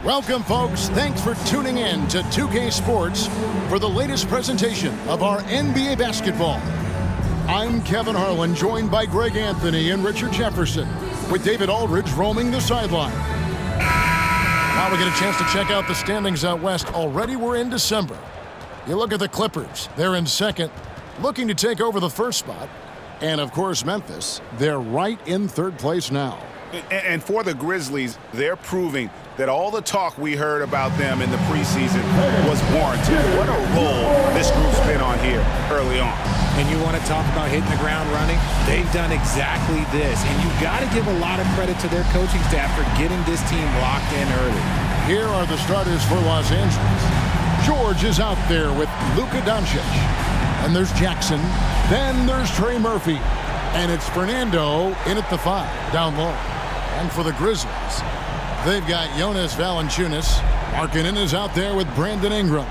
Welcome, folks. Thanks for tuning in to 2K Sports for the latest presentation of our NBA basketball. I'm Kevin Harlan, joined by Greg Anthony and Richard Jefferson, with David Aldridge roaming the sideline. Now we get a chance to check out the standings out west. Already we're in December. You look at the Clippers. They're in second, looking to take over the first spot. And, of course, Memphis, they're right in third place now. And for the Grizzlies, they're proving that all the talk we heard about them in the preseason was warranted. What a role this group's been on here early on. And you want to talk about hitting the ground running? They've done exactly this. And you've got to give a lot of credit to their coaching staff for getting this team locked in early. Here are the starters for Los Angeles. George is out there with Luka Doncic. And there's Jackson. Then there's Trey Murphy. And it's Fernando in at the 5, down low. And for the Grizzlies, they've got Jonas Valanciunas. Markkanen is out there with Brandon Ingram.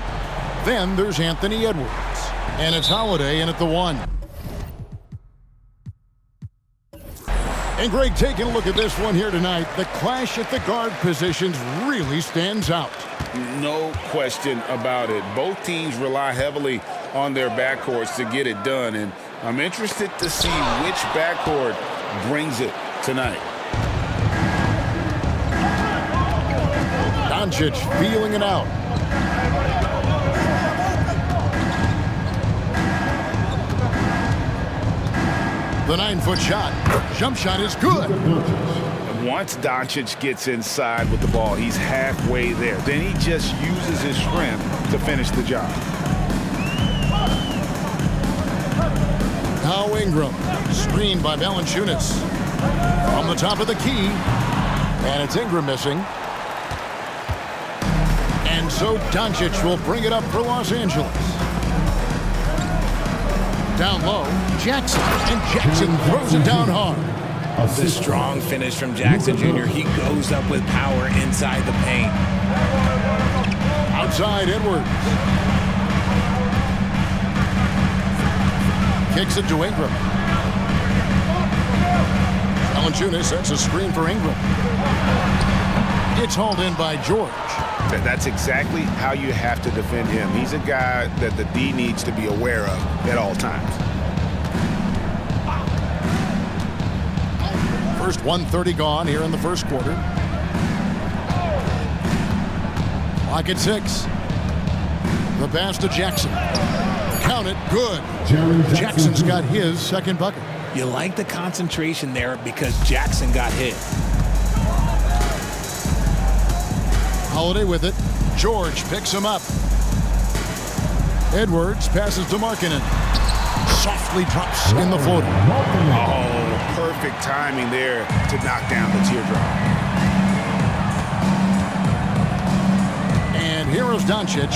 Then there's Anthony Edwards. And it's Holiday in at the 1. And Greg, taking a look at this one here tonight, the clash at the guard positions really stands out. No question about it. Both teams rely heavily on their backcourts to get it done. And I'm interested to see which backcourt brings it tonight. Doncic feeling it out. The 9-foot shot. Jump shot is good. Once Doncic gets inside with the ball, he's halfway there. Then he just uses his strength to finish the job. Now Ingram, screened by Valanciunas. From the top of the key. And it's Ingram missing. And so Doncic will bring it up for Los Angeles. Down low, Jackson. And Jackson throws it down hard. The strong finish from Jackson Jr. He goes up with power inside the paint. Outside Edwards. Kicks it to Ingram. Valanciunas sets a screen for Ingram. It's hauled in by George. That's exactly how you have to defend him. He's a guy that the D needs to be aware of at all times. First 1:30 gone here in the first quarter. Clock at 6. The pass to Jackson. Count it, good. Jackson's got his second bucket. You like the concentration there because Jackson got hit. Holiday with it. George picks him up. Edwards passes to Markkanen. Softly drops in the floater. Oh, perfect timing there to knock down the teardrop. And here is Doncic.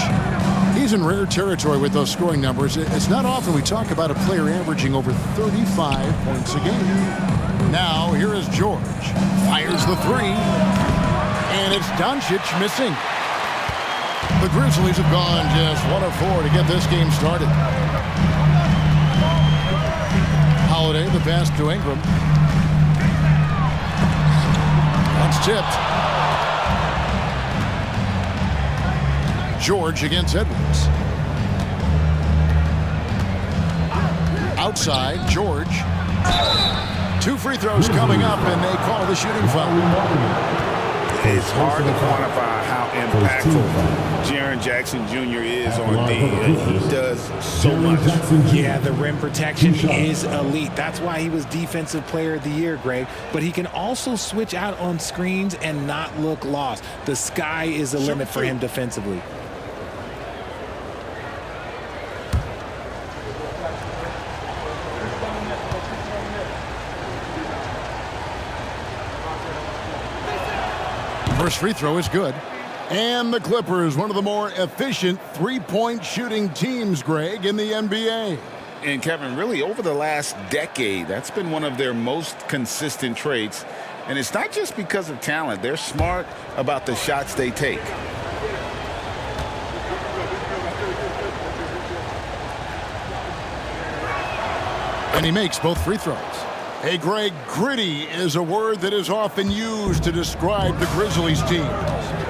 He's in rare territory with those scoring numbers. It's not often we talk about a player averaging over 35 points a game. Now, here is George. Fires the 3. And it's Doncic missing. The Grizzlies have gone just 1 of 4 to get this game started. Holiday, the pass to Ingram. That's tipped. George against Edwards. Outside, George. 2 free throws coming up, and they call the shooting foul. It's hard to quantify how impactful Jaren Jackson Jr. is on D. He does so much. Yeah, the rim protection is elite. That's why he was Defensive Player of the Year, Greg. But he can also switch out on screens and not look lost. The sky is the limit for him defensively. First free throw is good. And the Clippers, one of the more efficient three-point shooting teams, Greg, in the NBA. And Kevin, really over the last decade, that's been one of their most consistent traits. And it's not just because of talent. They're smart about the shots they take. And he makes both free throws. Hey, Greg, gritty is a word that is often used to describe the Grizzlies team.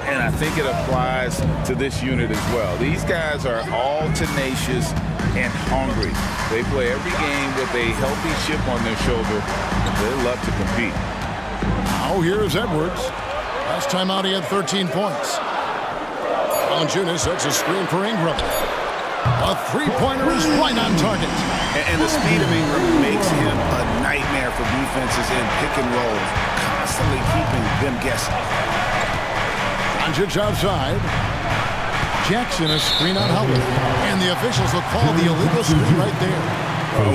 And I think it applies to this unit as well. These guys are all tenacious and hungry. They play every game with a healthy chip on their shoulder, and they love to compete. Now here's Edwards. Last time out he had 13 points. Valanciunas sets a screen for Ingram. A three-pointer is right on target. And the speed of Ingram makes him a nightmare for defenses in pick and rolls, constantly keeping them guessing. Doncic outside. Jackson a screen on Howard. And the officials will call the illegal screen right there.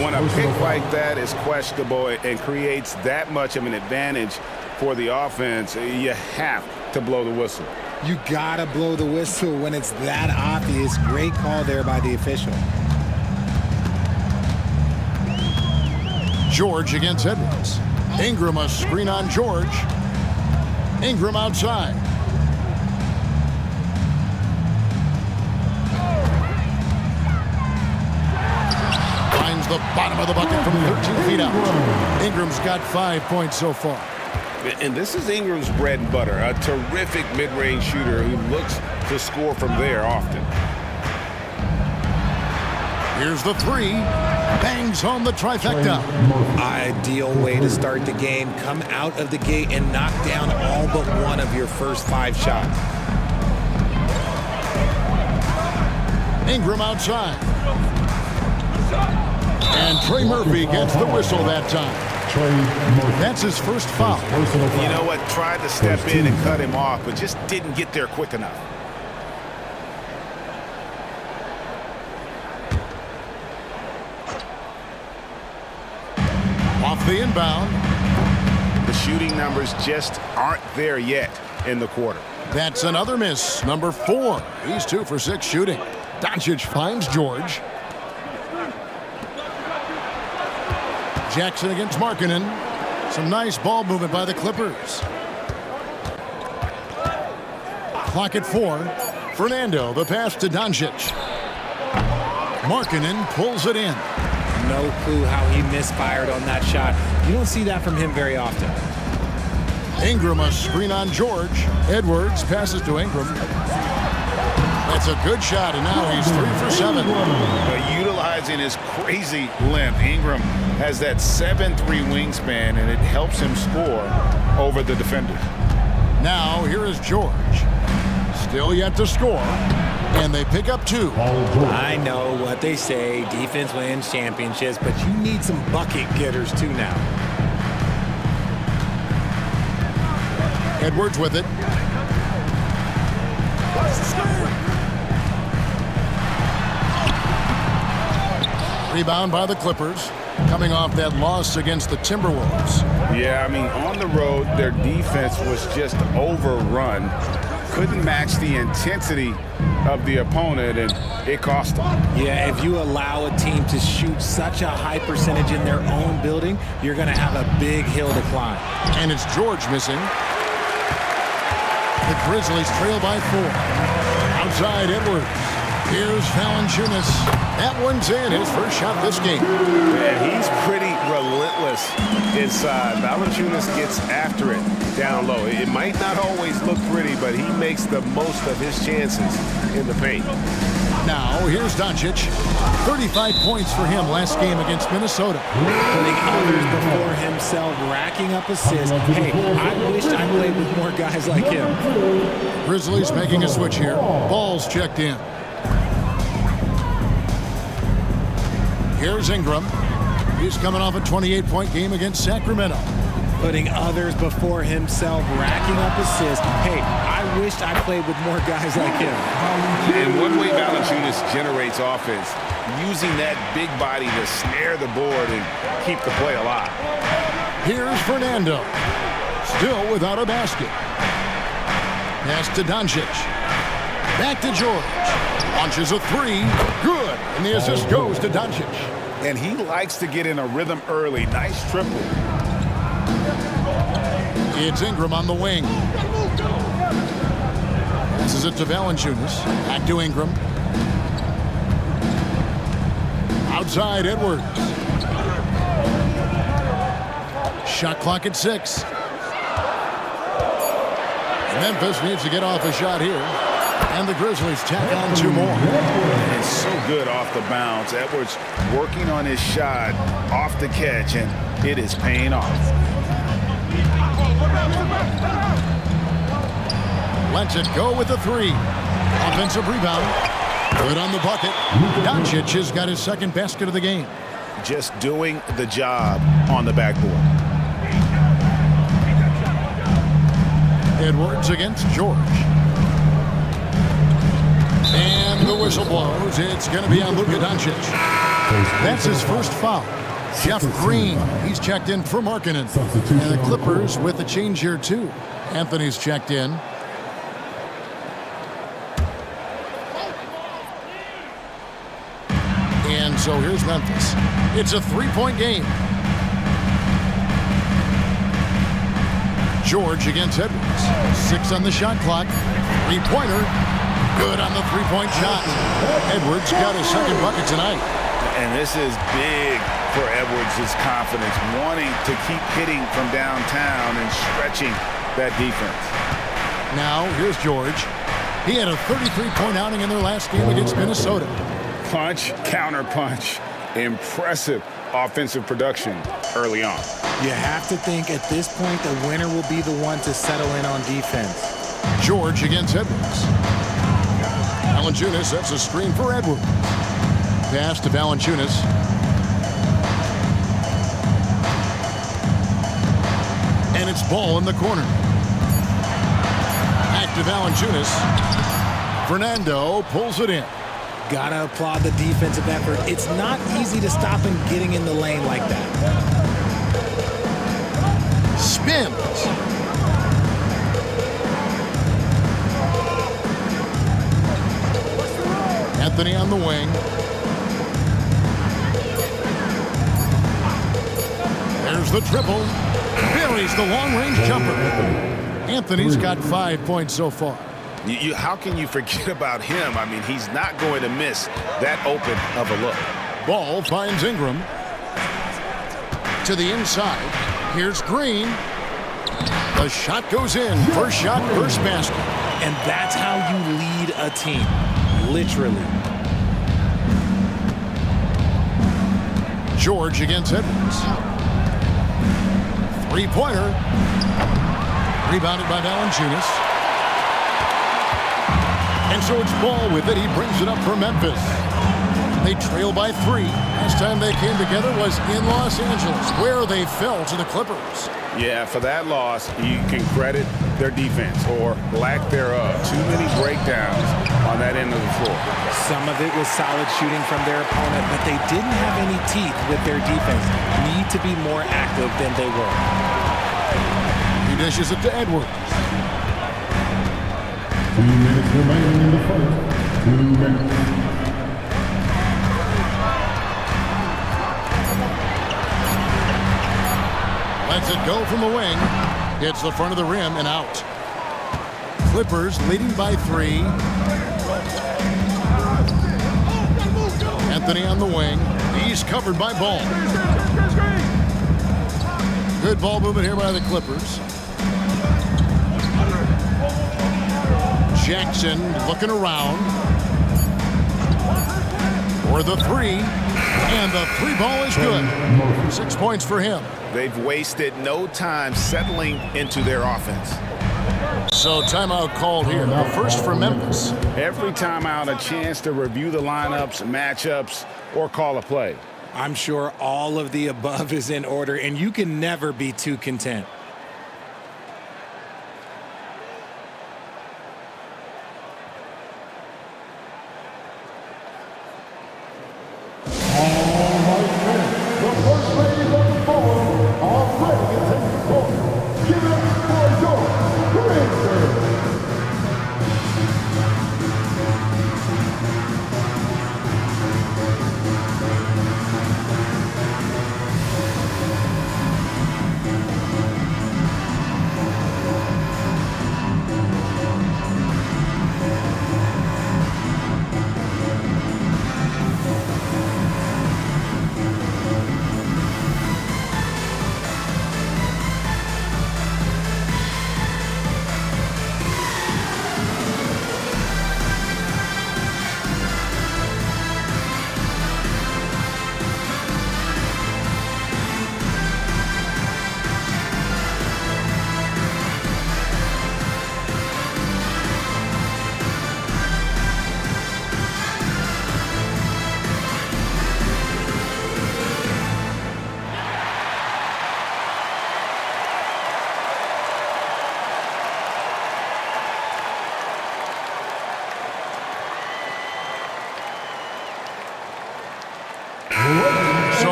When a pick like that is questionable and creates that much of an advantage for the offense, you have to blow the whistle. You gotta blow the whistle when it's that obvious. Great call there by the official. George against Edwards. Ingram a screen on George. Ingram outside. Finds the bottom of the bucket from 13 feet out. Ingram's got 5 points so far. And this is Ingram's bread and butter, a terrific mid-range shooter who looks to score from there often. Here's the three. Bangs home the trifecta. Ideal way to start the game. Come out of the gate and knock down all but one of your first 5 shots. Ingram outside. And Trey Murphy gets the whistle that time. That's his first foul. You know what? Tried to step in and cut him off, but just didn't get there quick enough. Off the inbound. The shooting numbers just aren't there yet in the quarter. That's another miss. Number 4. He's 2 for 6 shooting. Doncic finds George. Jackson against Markkanen. Some nice ball movement by the Clippers. Clock at 4. Fernando, the pass to Doncic. Markkanen pulls it in. No clue how he misfired on that shot. You don't see that from him very often. Ingram a screen on George. Edwards passes to Ingram. That's a good shot, and now he's 3 for 7. But utilizing his crazy length, Ingram has that 7'3" wingspan, and it helps him score over the defender. Now here is George. Still yet to score, and they pick up 2. I know what they say, defense wins championships, but you need some bucket getters too now. Edwards with it. Rebound by the Clippers, coming off that loss against the Timberwolves. Yeah, I mean, on the road, their defense was just overrun. Couldn't match the intensity of the opponent, and it cost them. Yeah, if you allow a team to shoot such a high percentage in their own building, you're going to have a big hill to climb. And it's George missing. The Grizzlies trail by 4. Outside Edwards. Here's Valanciunas. That one's in, his first shot this game. Yeah, he's pretty relentless inside. Valanciunas gets after it down low. It might not always look pretty, but he makes the most of his chances in the paint. Now, here's Doncic. 35 points for him last game against Minnesota. Putting others before himself, racking up assists. Hey, I wish I played with more guys like him. Grizzlies making a switch here. Ball's checked in. Here's Ingram. He's coming off a 28-point game against Sacramento. Putting others before himself, racking up assists. Hey, I wish I played with more guys like him. And one way Valanciunas generates offense, using that big body to snare the board and keep the play alive. Here's Fernando. Still without a basket. Pass to Doncic. Back to George. Launches a 3. Good. And the assist goes to Doncic. And he likes to get in a rhythm early. Nice triple. It's Ingram on the wing. Passes it to Valanciunas. Back to Ingram. Outside Edwards. Shot clock at 6. Memphis needs to get off a shot here. And the Grizzlies tack on 2 more. It's so good off the bounce. Edwards working on his shot off the catch, and it is paying off. Lets it go with the 3. Offensive rebound. Good on the bucket. Doncic has got his second basket of the game. Just doing the job on the backboard. Edwards against George. And the whistle blows. It's going to be on Luka Doncic. That's his first foul. Jeff Green, he's checked in for Markkanen. And the Clippers with a change here too. Anthony's checked in. And so here's Memphis. It's a 3-point game. George against Edwards. 6 on the shot clock. 3-pointer. Good on the 3-point shot. Edwards got his second bucket tonight. And this is big for Edwards' confidence, wanting to keep hitting from downtown and stretching that defense. Now, here's George. He had a 33-point outing in their last game against Minnesota. Punch, counter punch. Impressive offensive production early on. You have to think at this point the winner will be the one to settle in on defense. George against Edwards. Valanciunas sets a screen for Edwards. Pass to Valanciunas. And it's ball in the corner. Back to Valanciunas. Fernando pulls it in. Gotta applaud the defensive effort. It's not easy to stop him getting in the lane like that. Spins. Anthony on the wing. There's the triple. Buries the long-range jumper. Anthony's got 5 points so far. How can you forget about him? I mean, he's not going to miss that open of a look. Ball finds Ingram. To the inside. Here's Green. The shot goes in. First shot, first basket. And that's how you lead a team. Literally. George against Edwards. 3-pointer. Rebounded by Valanciunas. And so it's Ball with it. He brings it up for Memphis. They trail by 3. Last time they came together was in Los Angeles, where they fell to the Clippers. Yeah, for that loss, you can credit their defense or lack thereof. Too many breakdowns on that end of the floor. Some of it was solid shooting from their opponent, but they didn't have any teeth with their defense. Need to be more active than they were. He dishes it to Edwards. 2 minutes remaining in the first. 2 minutes. Lets it go from the wing. Hits the front of the rim and out. Clippers leading by 3. Anthony on the wing. He's covered by Ball. Good ball movement here by the Clippers. Jackson looking around for the 3. And the 3 ball is good. 6 points for him. They've wasted no time settling into their offense. So timeout called here. The first for Memphis. Every timeout, a chance to review the lineups, matchups, or call a play. I'm sure all of the above is in order, and you can never be too content.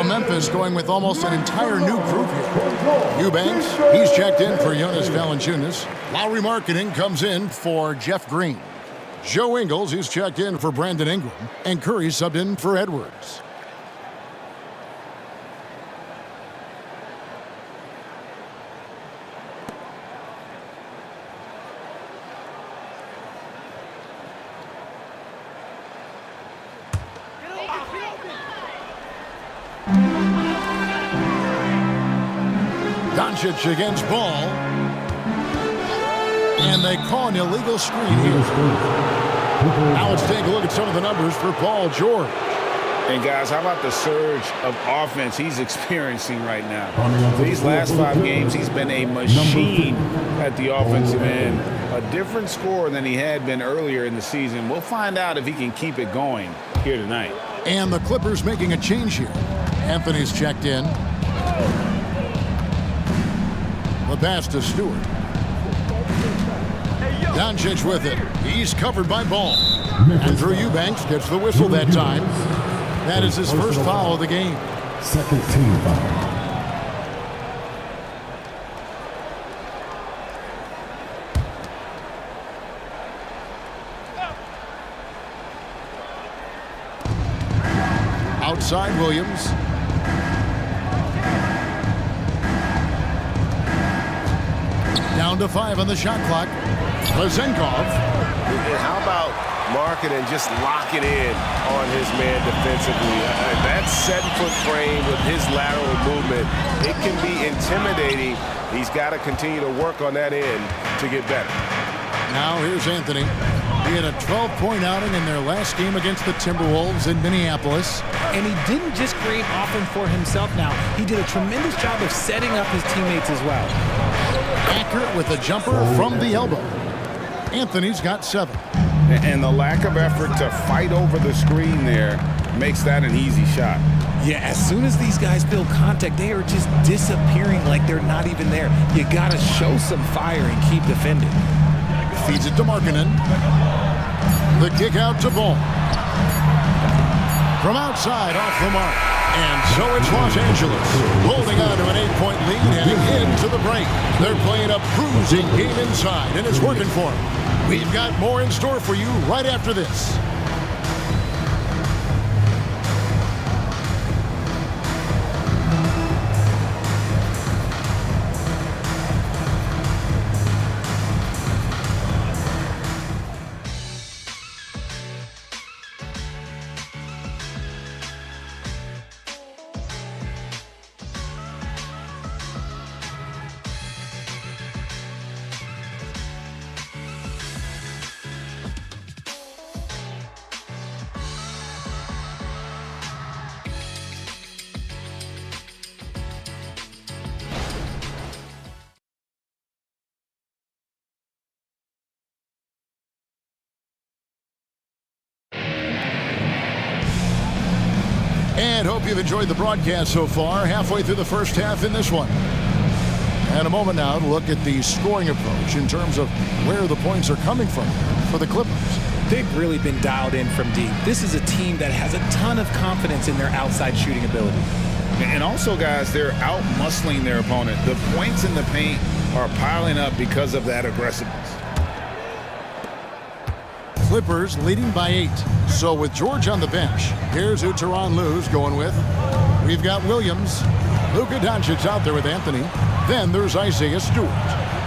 So Memphis going with almost an entire new group here. Eubanks, he's checked in for Jonas Valanciunas. Lowry Marketing comes in for Jeff Green. Joe Ingles, he's checked in for Brandon Ingram. And Curry subbed in for Edwards. Doncic against Ball. And they call an illegal screen here. Now let's take a look at some of the numbers for Paul George. And guys, how about the surge of offense he's experiencing right now? These last 5 games, he's been a machine at the offensive end. A different scorer than he had been earlier in the season. We'll find out if he can keep it going here tonight. And the Clippers making a change here. Anthony's checked in. The pass to Stewart. Doncic with it. He's covered by Ball. Andrew Eubanks gets the whistle that time. That is his first foul of the game. Second team foul. Outside Williams. Down to 5 on the shot clock. Vezenkov. And how about Marketing just locking in on his man defensively? That 7-foot frame with his lateral movement, it can be intimidating. He's got to continue to work on that end to get better. Now here's Anthony. He had a 12-point outing in their last game against the Timberwolves in Minneapolis. And he didn't just create offense for himself now. He did a tremendous job of setting up his teammates as well. Accurate with a jumper from the elbow. Anthony's got 7. And the lack of effort to fight over the screen there makes that an easy shot. Yeah, as soon as these guys feel contact, they are just disappearing like they're not even there. You got to show some fire and keep defending. Feeds it to Markkanen. The kick out to Ball. From outside, off the mark. And so it's Los Angeles holding on to an 8-point lead heading into the break. They're playing a bruising game inside, and it's working for them. We've got more in store for you right after this. And hope you've enjoyed the broadcast so far, halfway through the first half in this one. And a moment now to look at the scoring approach in terms of where the points are coming from for the Clippers. They've really been dialed in from deep. This is a team that has a ton of confidence in their outside shooting ability. And also, guys, they're out-muscling their opponent. The points in the paint are piling up because of that aggressiveness. Clippers leading by 8. So with George on the bench, here's who Tyronn Lue's going with. We've got Williams. Luka Doncic out there with Anthony. Then there's Isaiah Stewart.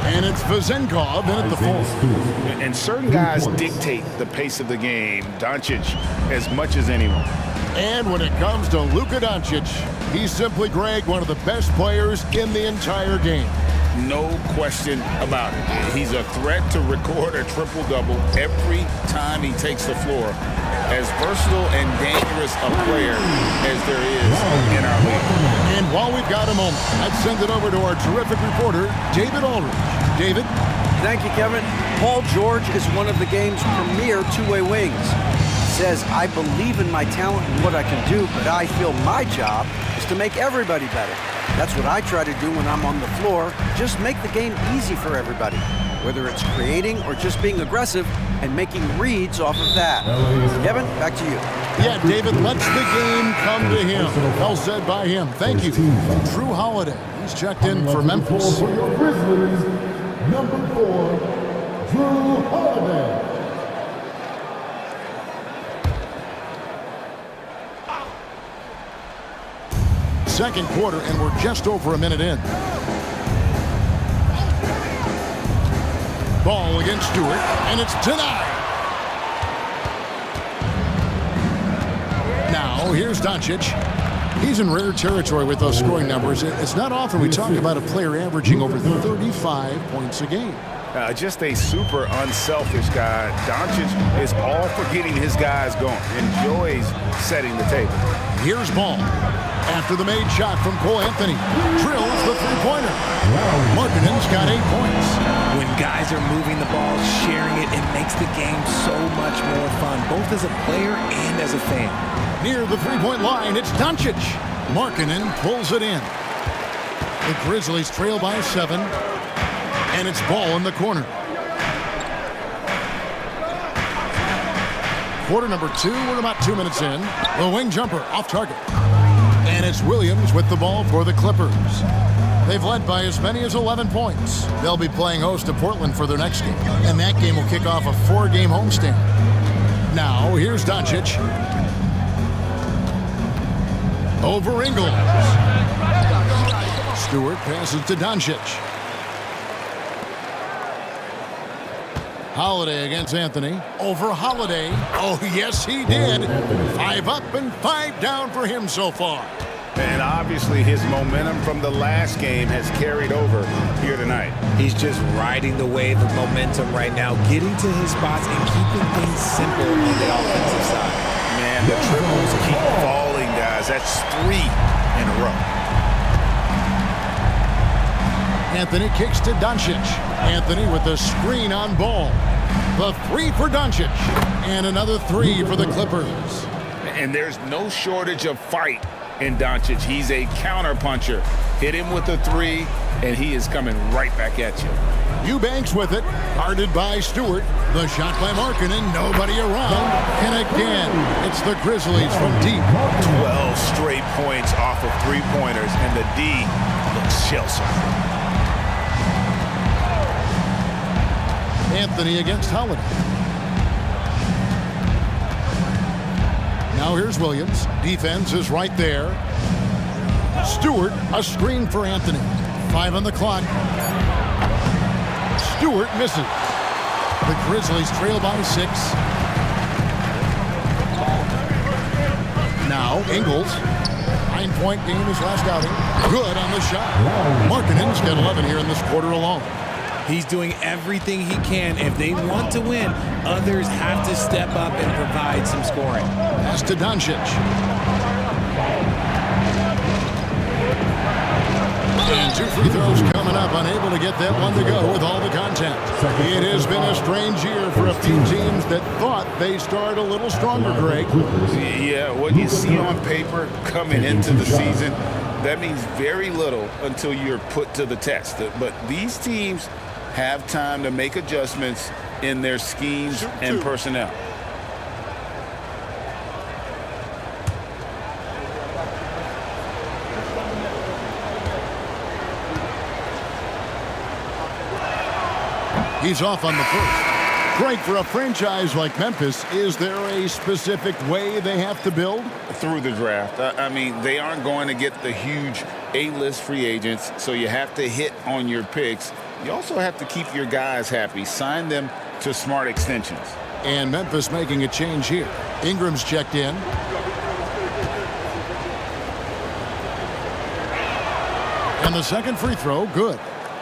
And it's Vezenkov in at the 4. And certain guys dictate the pace of the game. Doncic as much as anyone. And when it comes to Luka Doncic, he's simply, Greg, one of the best players in the entire game. No question about it. He's a threat to record a triple-double every time he takes the floor. As versatile and dangerous a player as there is in our league. And while we've got a moment, let's send it over to our terrific reporter, David Aldridge. David? Thank you, Kevin. Paul George is one of the game's premier two-way wings. He says, I believe in my talent and what I can do, but I feel my job is to make everybody better. That's what I try to do when I'm on the floor. Just make the game easy for everybody. whether it's creating or just being aggressive and making reads off of that. Kevin, back to you. Yeah, David lets the game come to him. Well said by him. Thank you. Drew Holiday. He's checked in for Memphis. For your Grizzlies, number 4, Drew Holiday. Second quarter, and we're just over a minute in. Ball against Stewart, and it's denied. Now, here's Doncic. He's in rare territory with those scoring numbers. It's not often we talk about a player averaging over 35 points a game. Just a super unselfish guy. Doncic is all for getting his guys going. Enjoys setting the table. Here's Ball. After the made shot from Cole Anthony. Drills the three-pointer. Markkanen's got 8 points. When guys are moving the ball, sharing it, it makes the game so much more fun, both as a player and as a fan. Near the three-point line, it's Doncic. Markkanen pulls it in. The Grizzlies trail by 7. And it's Ball in the corner. Quarter number 2, we're about 2 minutes in. The wing jumper off target. And it's Williams with the ball for the Clippers. They've led by as many as 11 points. They'll be playing host to Portland for their next game. And that game will kick off a 4-game homestand. Now, here's Doncic. Over Ingles. Stewart passes to Doncic. Holiday against Anthony. Over Holiday. Oh, yes, he did. 5 up and 5 down for him so far. And obviously his momentum from the last game has carried over here tonight. He's just riding the wave of momentum right now, getting to his spots and keeping things simple on the offensive side. Man, the triples keep falling, guys. That's 3 in a row. Anthony kicks to Doncic. Anthony with the screen on Ball. The 3 for Doncic. And another 3 for the Clippers. And there's no shortage of fight in Doncic. He's a counter-puncher. Hit him with a 3, and he is coming right back at you. Eubanks with it. Guarded by Stewart. The shot by Markkanen. Nobody around. And again, it's the Grizzlies from deep. 12 straight points off of 3-pointers, and the D looks shell-shocked. Anthony against Holiday. Now here's Williams. Defense is right there. Stewart, a screen for Anthony. 5 on the clock. Stewart misses. The Grizzlies trail by 6. Now Ingles. 9-point game his last outing. Good on the shot. Markkanen's got 11 here in this quarter alone. He's doing everything he can. If they want to win, others have to step up and provide some scoring. Pass to Doncic. And 2 free throws coming up. Unable to get that one to go with all the contact. It has been a strange year for a few teams that thought they started a little stronger, Greg. Yeah, what you see on paper coming into the season, that means very little until you're put to the test. But these teams have time to make adjustments in their schemes and personnel. He's off on the first. Greg, for a franchise like Memphis, is there a specific way they have to build? Through the draft. I mean, they aren't going to get the huge A-list free agents, so you have to hit on your picks. You also have to keep your guys happy. Sign them to smart extensions. And Memphis making a change here. Ingram's checked in. And the second free throw, good.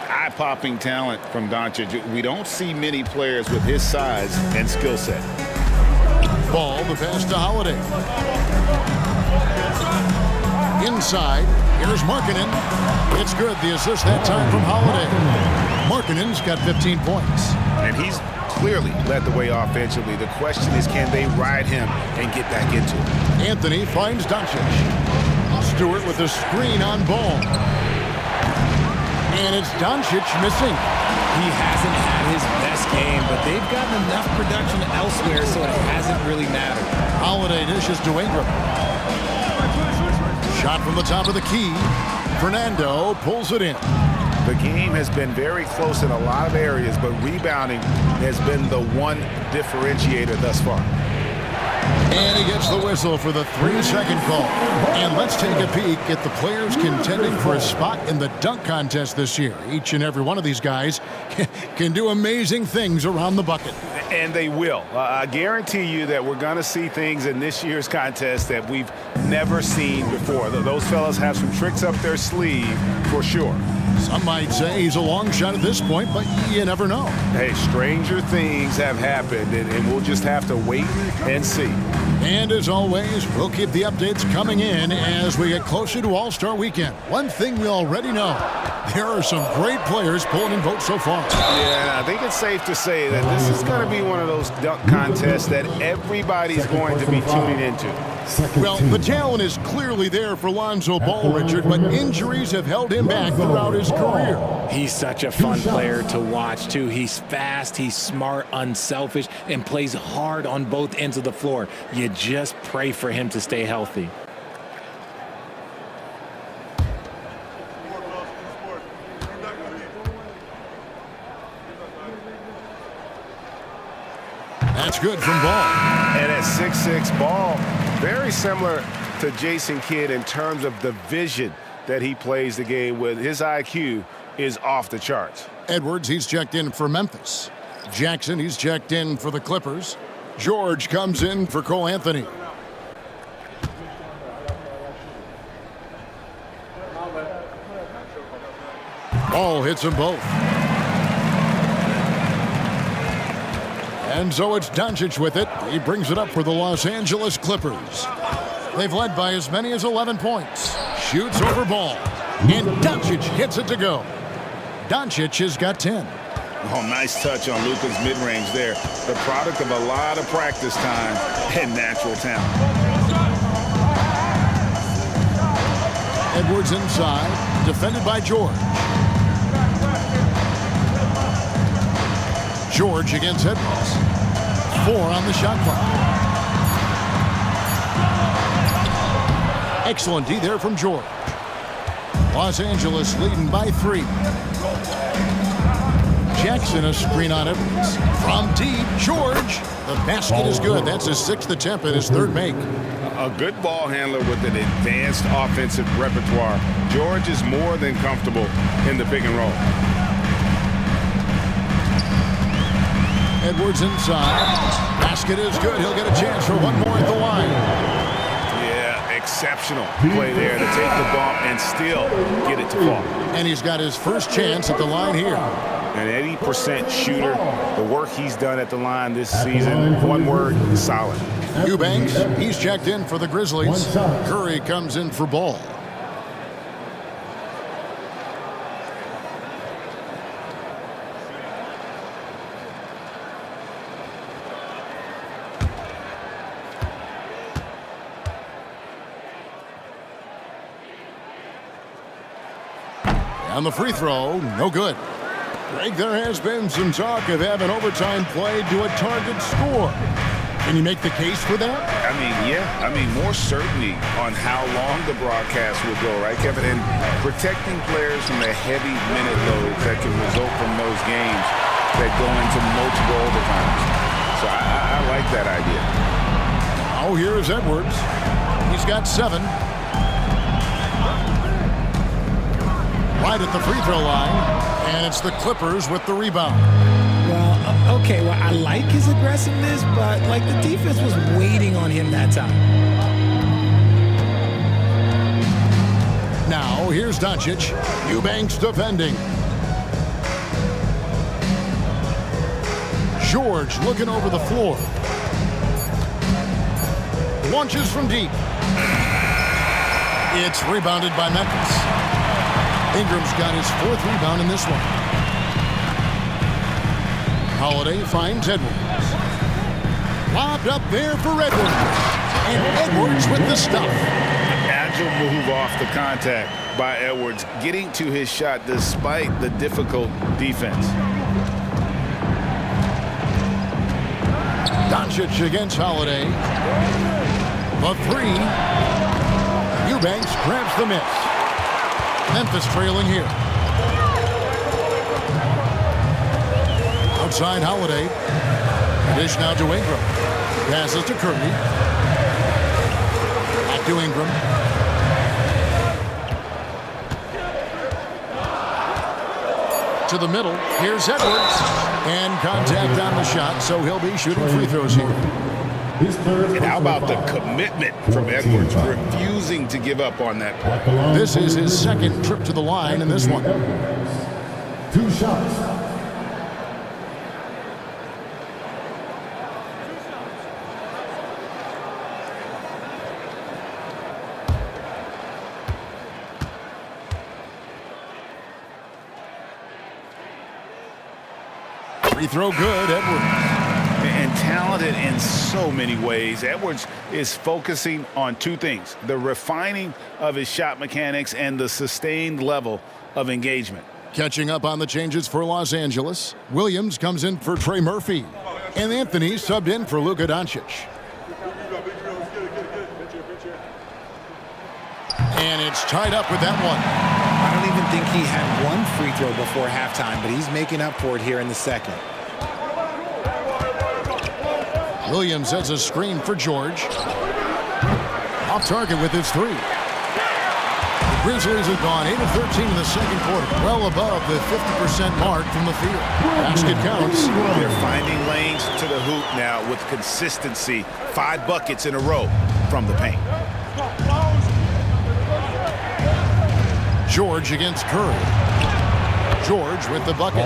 Eye-popping talent from Doncic. We don't see many players with his size and skill set. Ball, the pass to Holiday. Inside, here's Markkanen. It's good, the assist that time from Holiday. Markkanen's got 15 points. And he's clearly led the way offensively. The question is, can they ride him and get back into it? Anthony finds Doncic. Stewart with a screen on Ball. And it's Doncic missing. He hasn't had his game, but they've gotten enough production elsewhere, so it hasn't really mattered. Holiday dishes to Ingram. Shot from the top of the key. Fernando pulls it in. The game has been very close in a lot of areas, but rebounding has been the one differentiator thus far. And he gets the whistle for the 3-second call. And let's take a peek at the players contending for a spot in the dunk contest this year. Each and every one of these guys can do amazing things around the bucket. And they will. I guarantee you that we're going to see things in this year's contest that we've never seen before. Those fellas have some tricks up their sleeve for sure. Some might say he's a long shot at this point, but you never know. Hey, stranger things have happened, and we'll just have to wait and see. And as always, we'll keep the updates coming in as we get closer to All-Star Weekend. One thing we already know, there are some great players pulling in votes so far. Yeah, I think it's safe to say that this is going to be one of those dunk contests that everybody's going to be tuning into. Well, the talent is clearly there for Lonzo Ball, Richard, but injuries have held him back throughout his career. He's such a fun player to watch, too. He's fast, he's smart, unselfish, and plays hard on both ends of the floor. You just pray for him to stay healthy. That's good from Ball. And at 6'6", Ball, very similar to Jason Kidd in terms of the vision that he plays the game with. His IQ is off the charts. Edwards, he's checked in for Memphis. Jackson, he's checked in for the Clippers. George comes in for Cole Anthony. Ball hits them both. And so it's Doncic with it. He brings it up for the Los Angeles Clippers. They've led by as many as 11 points. Shoots over Ball. And Doncic gets it to go. Doncic has got 10. Oh, nice touch on Luka's mid-range there. The product of a lot of practice time and natural talent. Edwards inside, defended by George. George against Edwards. 4 on the shot clock. Excellent D there from George. Los Angeles leading by 3. Jackson a screen on Edwards. From deep, George. The basket is good. That's his 6th attempt and his 3rd make. A good ball handler with an advanced offensive repertoire. George is more than comfortable in the pick and roll. Edwards inside. Basket is good. He'll get a chance for one more at the line. Yeah, exceptional play there to take the bump and still get it to fall. And he's got his first chance at the line here. An 80% shooter. The work he's done at the line this season, one word, solid. Eubanks, he's checked in for the Grizzlies. Curry comes in for Ball. On the free throw, no good. Greg, there has been some talk of having overtime played to a target score. Can you make the case for that? I mean, yeah. I mean, more certainty on how long the broadcast will go, right, Kevin? And protecting players from the heavy minute loads that can result from those games that go into multiple overtimes. So I like that idea. Oh, here's Edwards. He's got 7. Right at the free throw line, and it's the Clippers with the rebound. Well, okay, well, I like his aggressiveness, but, like, the defense was waiting on him that time. Now, here's Doncic. Eubanks defending. George looking over the floor. Launches from deep. It's rebounded by Memphis. Ingram's got his 4th rebound in this one. Holiday finds Edwards. Lobbed up there for Edwards. And Edwards with the stuff. Agile move off the contact by Edwards, getting to his shot despite the difficult defense. Doncic against Holiday. The three. Eubanks grabs the miss. Memphis trailing here. Outside Holiday. Dish now to Ingram. Passes to Curry. Back to Ingram. To the middle. Here's Edwards. And contact on the shot, so he'll be shooting free throws here. And how about the commitment from Edwards, refusing to give up on that play? This is his second trip to the line in this one. 2 shots. Free throw good, Edwards. And talented in so many ways. Edwards is focusing on two things: the refining of his shot mechanics and the sustained level of engagement. Catching up on the changes for Los Angeles. Williams comes in for Trey Murphy. And Anthony subbed in for Luka Doncic. And it's tied up with that one. I don't even think he had one free throw before halftime, but he's making up for it here in the second. Williams sets a screen for George. Off target with his three. The Grizzlies have gone 8 of 13 in the second quarter, well above the 50% mark from the field. Basket counts. They're finding lanes to the hoop now with consistency. 5 buckets in a row from the paint. George against Curry. George with the bucket.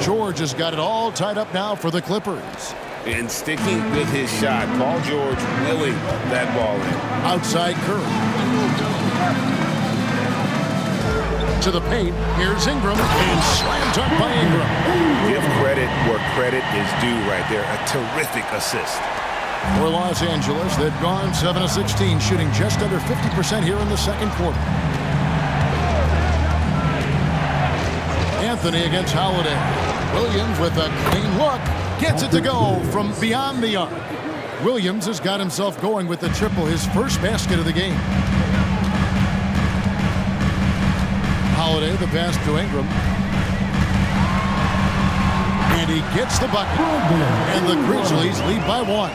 George has got it all tied up now for the Clippers. And sticking with his shot, Paul George willing that ball in. Outside Curry. To the paint. Here's Ingram. And slammed up by Ingram. Give credit where credit is due right there. A terrific assist. For Los Angeles, they've gone 7 of 16, shooting just under 50% here in the second quarter. Anthony against Holiday. Williams with a clean look. Gets it to go from beyond the arc. Williams has got himself going with the triple, his first basket of the game. Holiday, the pass to Ingram. And he gets the bucket. And the Grizzlies lead by 1.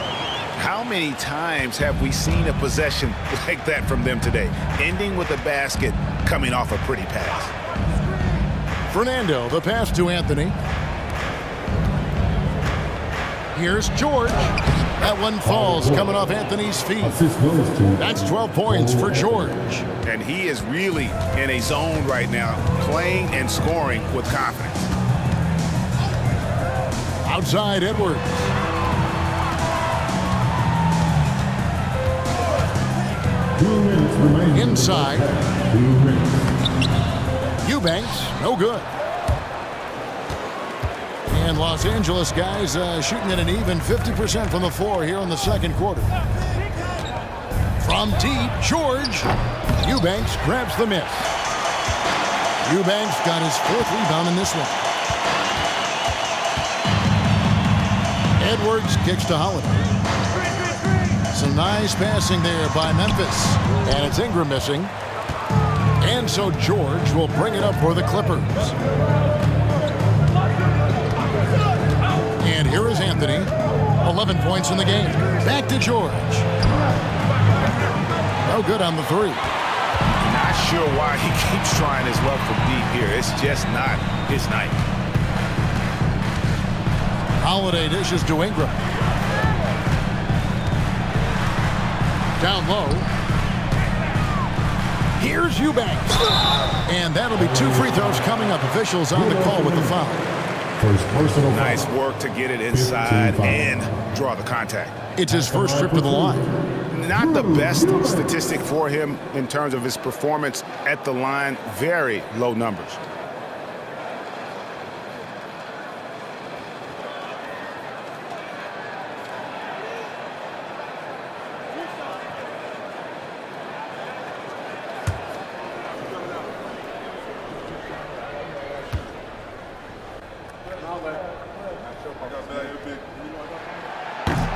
How many times have we seen a possession like that from them today, ending with a basket coming off a pretty pass? Fernando, the pass to Anthony. Here's George. That one falls coming off Anthony's feet. That's 12 points for George. And he is really in a zone right now, playing and scoring with confidence. Outside Edwards. Inside. Eubanks, no good. And Los Angeles guys shooting at an even 50% from the floor here in the second quarter. From deep, George. Eubanks grabs the miss. Eubanks got his 4th rebound in this one. Edwards kicks to Holiday. Some nice passing there by Memphis. And it's Ingram missing. And so George will bring it up for the Clippers. And here is Anthony. 11 points in the game. Back to George. No good on the three. Not sure why he keeps trying his luck from deep here. It's just not his night. Holiday dishes to Ingram. Down low. Here's Eubanks. And that'll be 2 free throws coming up. Officials on the call with the foul. First personal Nice foul. work to get it inside and draw the contact. It's his first trip to the line. Not the best statistic for him in terms of his performance at the line. Very low numbers.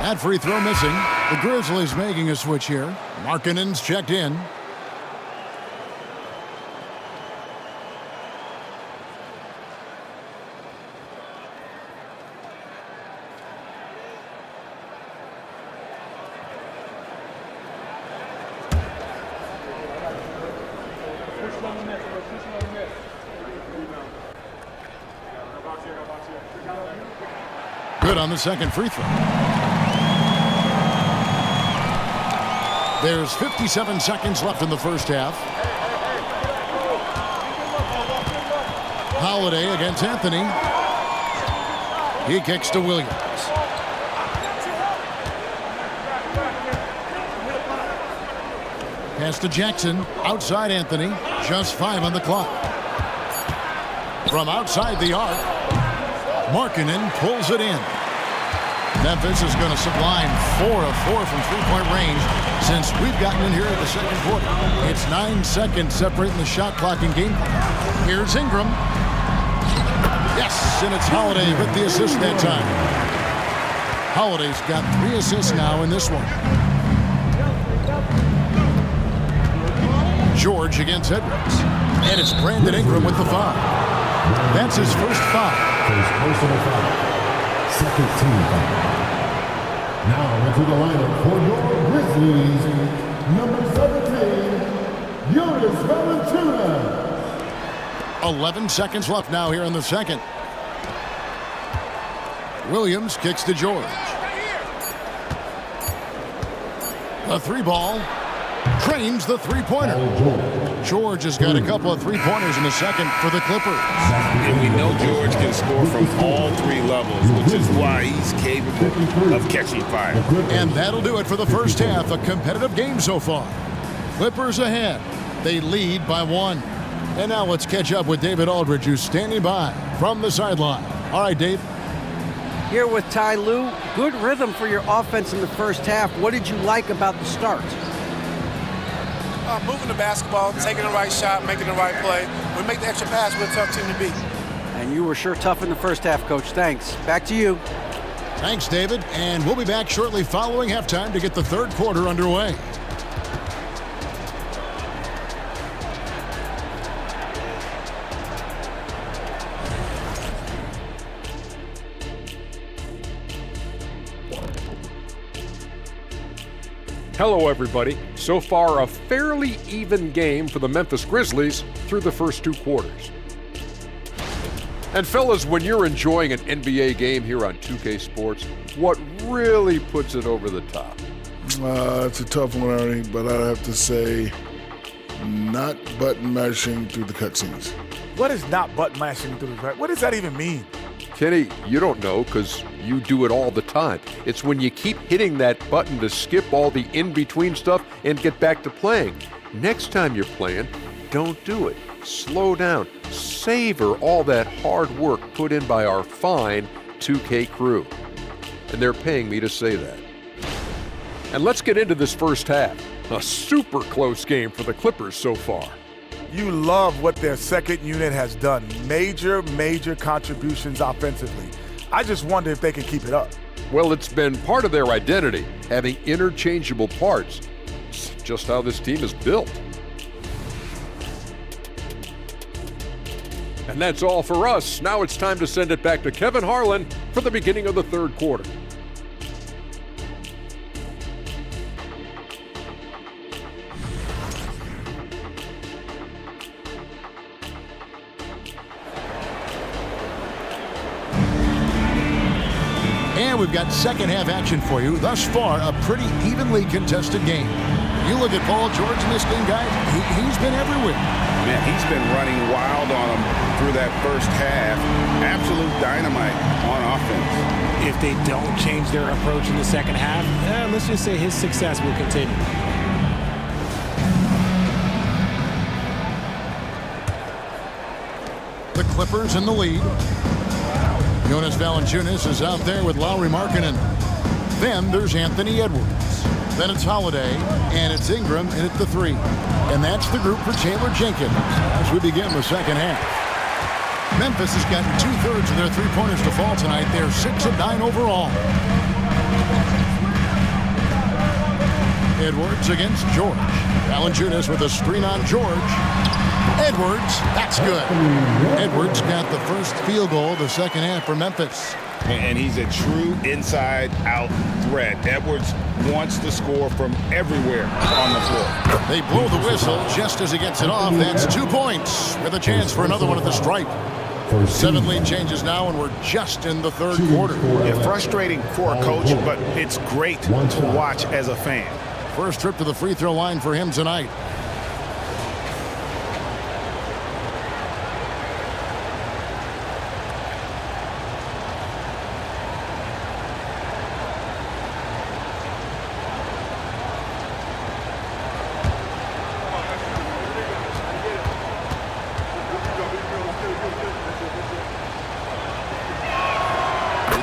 That free throw missing. The Grizzlies making a switch here. Markkanen's checked in. Good on the second free throw. There's 57 seconds left in the first half. Holiday against Anthony. He kicks to Williams. Pass to Jackson. Outside Anthony. Just 5 on the clock. From outside the arc, Markkanen pulls it in. Memphis is going to sublime 4 of 4 from three-point range since we've gotten in here at the second quarter. It's 9 seconds separating the shot clock and game clock. Here's Ingram. Yes, and it's Holiday with the assist that time. Holiday's got 3 assists now in this one. George against Edwards. And it's Brandon Ingram with the foul. That's his first foul. His personal foul. Second team foul. Now into the lineup for your Grizzlies, number 17, Jonas Valanciunas. 11 seconds left now here in the second. Williams kicks to George. The 3-ball. Trains the three-pointer. George has got a couple of three-pointers in the second for the Clippers. And we know George can score from all 3 levels, which is why he's capable of catching fire. And that'll do it for the first half. A competitive game so far. Clippers ahead. They lead by 1. And now let's catch up with David Aldridge, who's standing by from the sideline. All right, Dave. Here with Ty Lue. Good rhythm for your offense in the first half. What did you like about the start? Moving the basketball, taking the right shot, making the right play. We make the extra pass, we're a tough team to beat. And you were sure tough in the first half, Coach. Thanks. Back to you. Thanks, David. And we'll be back shortly following halftime to get the third quarter underway. Hello, everybody. So far, a fairly even game for the Memphis Grizzlies through the first 2 quarters. And fellas, when you're enjoying an NBA game here on 2K Sports, what really puts it over the top? It's a tough one, Ernie, but I have to say not button mashing through the cutscenes. What is not button mashing through the cutscenes? What does that even mean? Kenny, you don't know because you do it all the time. It's when you keep hitting that button to skip all the in-between stuff and get back to playing. Next time you're playing, don't do it. Slow down. Savor all that hard work put in by our fine 2K crew. And they're paying me to say that. And let's get into this first half. A super close game for the Clippers so far. You love what their second unit has done. Major contributions offensively. I just wonder if they can keep it up. Well, it's been part of their identity, having interchangeable parts. It's just how this team is built. And that's all for us. Now it's time to send it back to Kevin Harlan for the beginning of the third quarter. And we've got second half action for you. Thus far, a pretty evenly contested game. You look at Paul George in this game, guys, he's been everywhere. Man, he's been running wild on them through that first half. Absolute dynamite on offense. If they don't change their approach in the second half, let's just say his success will continue. The Clippers in the lead. Jonas Valanciunas is out there with Lauri Markkanen. Then there's Anthony Edwards. Then it's Holiday, and it's Ingram in at the 3. And that's the group for Taylor Jenkins as we begin the second half. Memphis has gotten 2/3 of their three-pointers to fall tonight. They're 6 of 9 overall. Edwards against George. Valanciunas with a screen on George. Edwards, that's good. Edwards got the first field goal of the second half for Memphis. And he's a true inside-out threat. Edwards wants to score from everywhere on the floor. They blow the whistle just as he gets it off. That's 2 points with a chance for another one at the stripe. 7 lead changes now, and we're just in the third quarter. Yeah, frustrating for a coach, but it's great to watch as a fan. First trip to the free throw line for him tonight.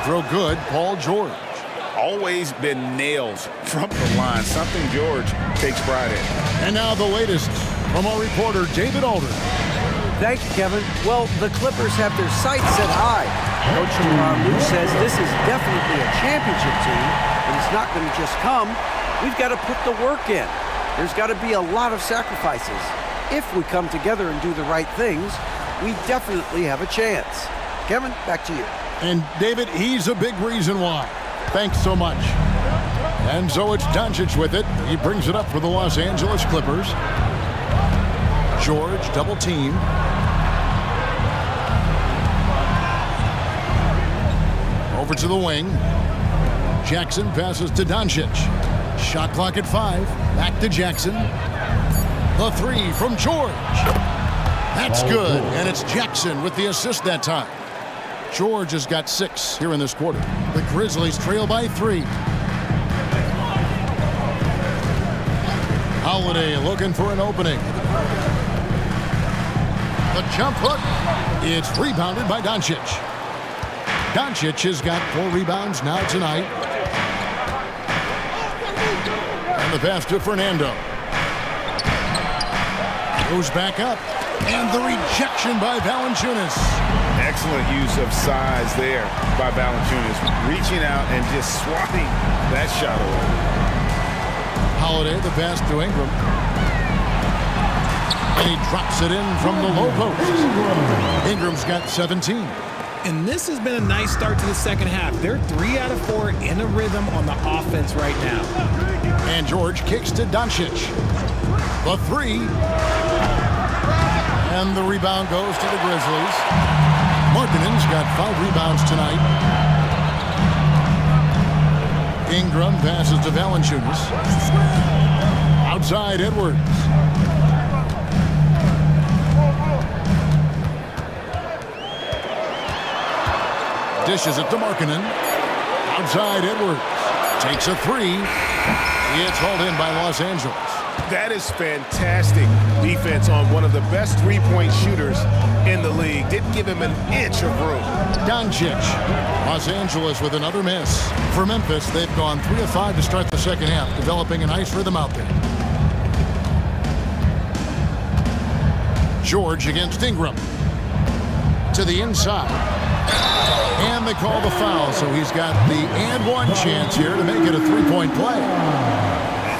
Throw good, Paul George. Always been nails from the line, something George takes pride in. And now the latest from our reporter, David Alder. Thank you, Kevin. Well, the Clippers have their sights set high. Coach Lou says this is definitely a championship team, and it's not going to just come. We've got to put the work in. There's got to be a lot of sacrifices. If we come together and do the right things, we definitely have a chance. Kevin, back to you. And David, he's a big reason why. Thanks so much. And so it's Doncic with it. He brings it up for the Los Angeles Clippers. George double team. Over to the wing. Jackson passes to Doncic. Shot clock at 5. Back to Jackson. The 3 from George. That's good. And it's Jackson with the assist that time. George has got 6 here in this quarter. The Grizzlies trail by 3. Holiday looking for an opening. The jump hook. It's rebounded by Doncic. Doncic has got 4 rebounds now tonight. And the pass to Fernando. Goes back up. And the rejection by Valanciunas. Excellent use of size there by Valanciunas, reaching out and just swatting that shot away. Holiday, the pass to Ingram. And he drops it in from the low post. Ingram's got 17. And this has been a nice start to the second half. They're 3 out of 4 in a rhythm on the offense right now. And George kicks to Doncic. The 3. And the rebound goes to the Grizzlies. Markkanen's got 5 rebounds tonight. Ingram passes to Valanciunas. Outside Edwards. Dishes it to Markkanen. Outside Edwards. Takes a 3. It's hauled in by Los Angeles. That is fantastic defense on one of the best three-point shooters in the league. Didn't give him an inch of room. Doncic. Los Angeles with another miss. For Memphis, they've gone 3 of 5 to start the second half, developing a nice rhythm out there. George against Ingram. To the inside. And they call the foul, so he's got the and one chance here to make it a 3-point play.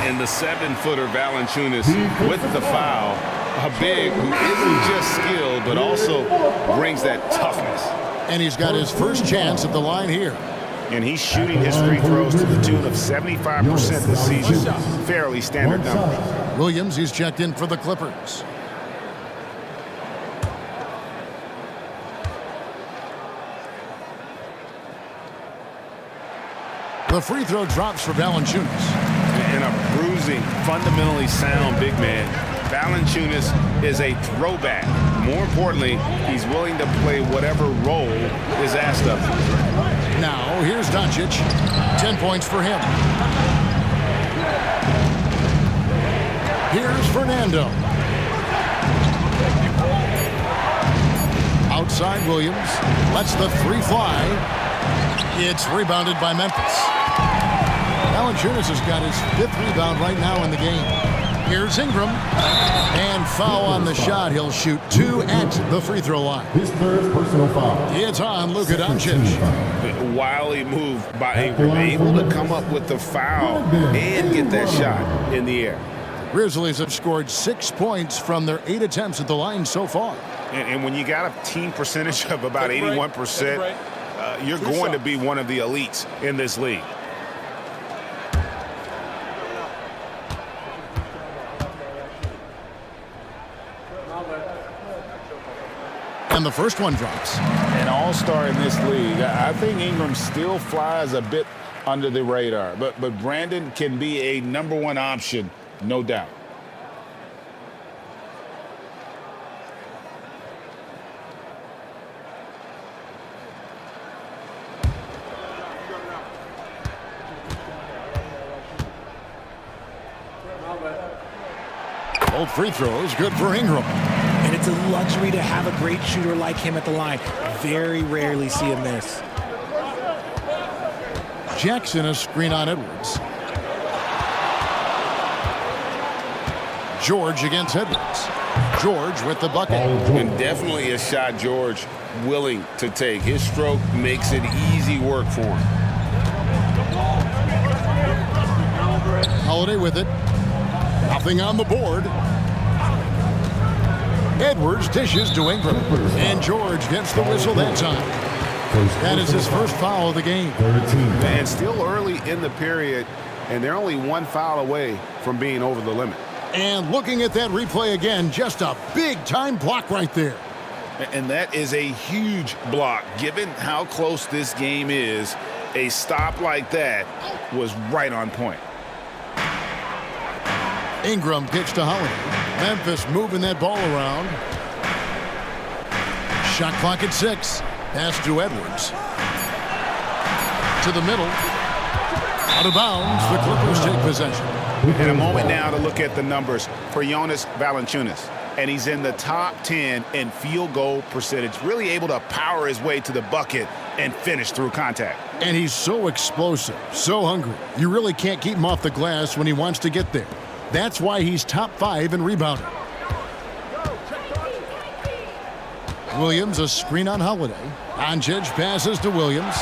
And the 7-footer Valanciunas with the foul. A big who isn't just skilled, but also brings that toughness. And he's got his first chance at the line here. And he's shooting his free throws to the tune of 75% this season. Fairly standard numbers. Williams, he's checked in for the Clippers. The free throw drops for Valanciunas. And a bruising, fundamentally sound big man. Valanciunas is a throwback. More importantly, he's willing to play whatever role is asked of him. Now, here's Doncic. 10 points for him. Here's Fernando. Outside Williams. Lets the 3 fly. It's rebounded by Memphis. Valanciunas has got his 5th rebound right now in the game. Here's Ingram. And foul on the shot. He'll shoot 2 at the free throw line. His third personal foul. It's on Luka Doncic. Wily move by Ingram, able to come up with the foul and get that shot in the air. Grizzlies have scored 6 points from their 8 attempts at the line so far. And when you got a team percentage of about 81%, you're going to be one of the elites in this league. And the first one drops. An all-star in this league. I think Ingram still flies a bit under the radar, but Brandon can be a #1 option, no doubt. Both free throws good for Ingram. And it's a luxury to have a great shooter like him at the line. Very rarely see him miss. Jackson a screen on Edwards. George against Edwards. George with the bucket. And definitely a shot George willing to take. His stroke makes it easy work for him. Holiday with it. Nothing on the board. Edwards dishes to Ingram. And George gets the whistle that time. That is his first foul of the game. And still early in the period, and they're only 1 foul away from being over the limit. And looking at that replay again, just a big-time block right there. And that is a huge block. Given how close this game is, a stop like that was right on point. Ingram kicks to Holiday. Memphis moving that ball around. Shot clock at 6. Pass to Edwards. To the middle. Out of bounds. The Clippers take possession. And a moment now to look at the numbers for Jonas Valanciunas. And he's in the top 10 in field goal percentage. Really able to power his way to the bucket and finish through contact. And he's so explosive, so hungry. You really can't keep him off the glass when he wants to get there. That's why he's top 5 in rebounding. Williams a screen on Holiday. Doncic passes to Williams.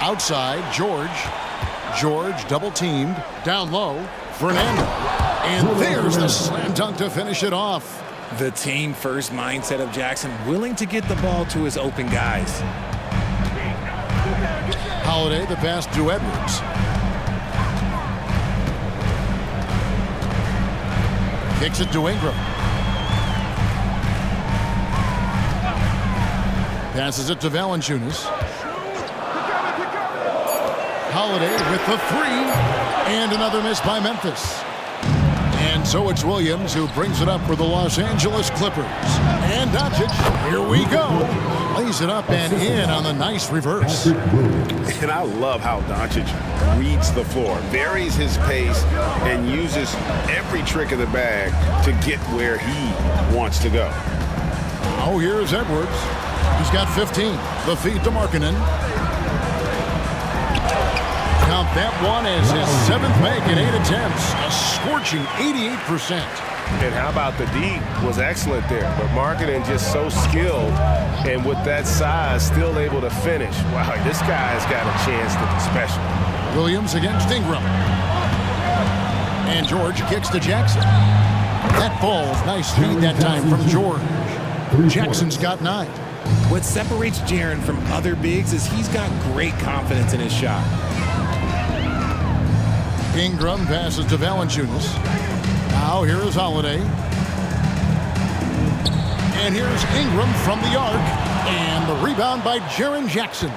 Outside, George. George double teamed. Down low, Fernando. And there's the slam dunk to finish it off. The team first mindset of Jackson, willing to get the ball to his open guys. Holiday the pass to Edwards. Kicks it to Ingram. Passes it to Valanciunas. Holiday with the 3. And another miss by Memphis. And so it's Williams who brings it up for the Los Angeles Clippers. And Doncic, here we go. Lays it up and in on the nice reverse. And I love how Doncic reads the floor, varies his pace, and uses every trick of the bag to get where he wants to go. Oh, here's Edwards. He's got 15. The feed to Markkanen. Count that one as his 7th make in 8 attempts. A scorching 88%. And how about the D was excellent there. But Markkanen just so skilled, and with that size, still able to finish. Wow, this guy's got a chance to be special. Williams against Ingram. And George kicks to Jackson. That falls. Nice feed that time from George. Jackson's got 9. What separates Jaren from other bigs is he's got great confidence in his shot. Ingram passes to Valanciunas. Now here is Holiday. And here's Ingram from the arc. And the rebound by Jaren Jackson.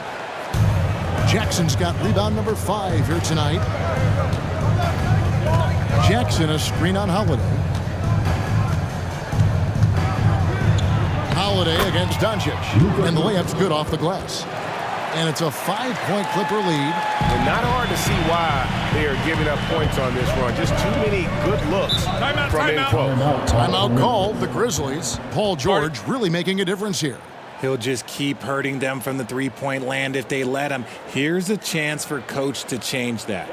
Jackson's got rebound number 5 here tonight. Jackson a screen on Holiday. Holiday against Doncic. And the layup's good off the glass. And it's a 5-point Clipper lead. And not hard to see why they are giving up points on this run. Just too many good looks from in close. Timeout called, the Grizzlies. Paul George really making a difference here. He'll just keep hurting them from the three-point land if they let him. Here's a chance for Coach to change that.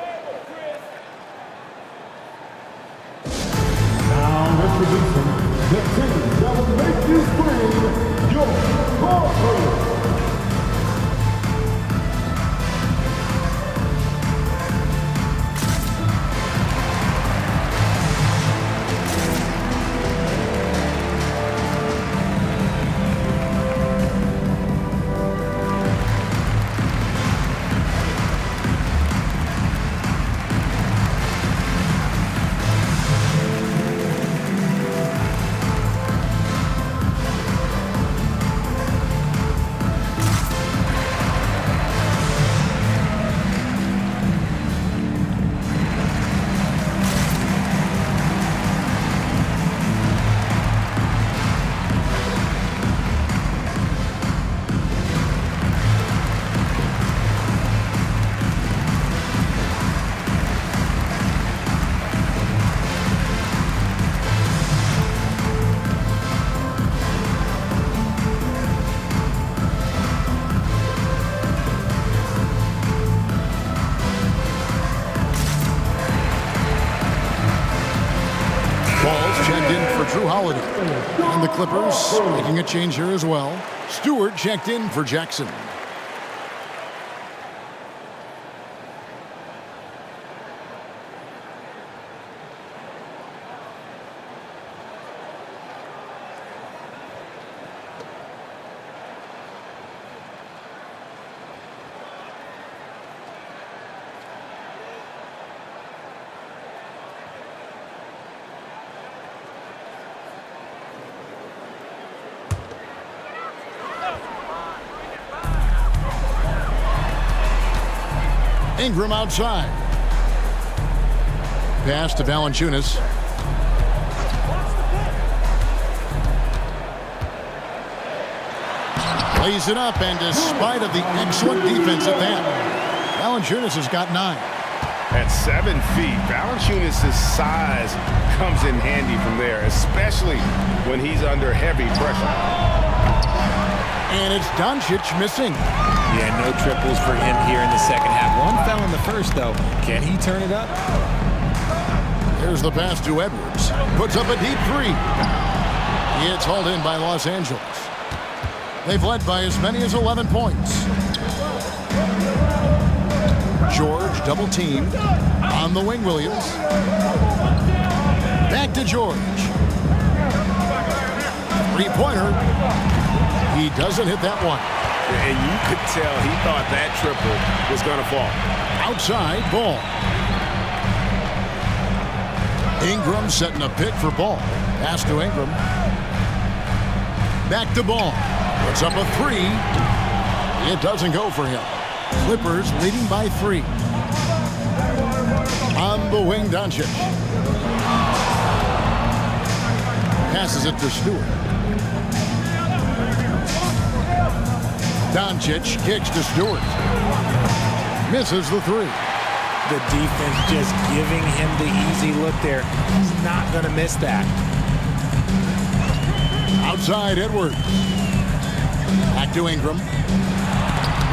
checked in for Drew Holiday. And the Clippers making a change here as well. Stewart checked in for Jackson. Ingram outside. Pass to Valanciunas. Lays it up, and despite of the excellent defense at that, Valanciunas has got 9. At 7 feet, Valanciunas' size comes in handy from there, especially when he's under heavy pressure. And it's Doncic missing. Yeah, no triples for him here in the second half. One fell in the first, though. Can he turn it up? Here's the pass to Edwards. Puts up a deep 3. It's hauled in by Los Angeles. They've led by as many as 11 points. George double teamed. On the wing, Williams. Back to George. Three-pointer. He doesn't hit that one. And you could tell he thought that triple was going to fall. Outside, Ball. Ingram setting a pick for Ball. Pass to Ingram. Back to Ball. Puts up a 3. It doesn't go for him. Clippers leading by 3. On the wing, Doncic. Passes it to Stewart. Doncic kicks to Stewart. Misses the 3. The defense just giving him the easy look there. He's not going to miss that. Outside, Edwards. Back to Ingram.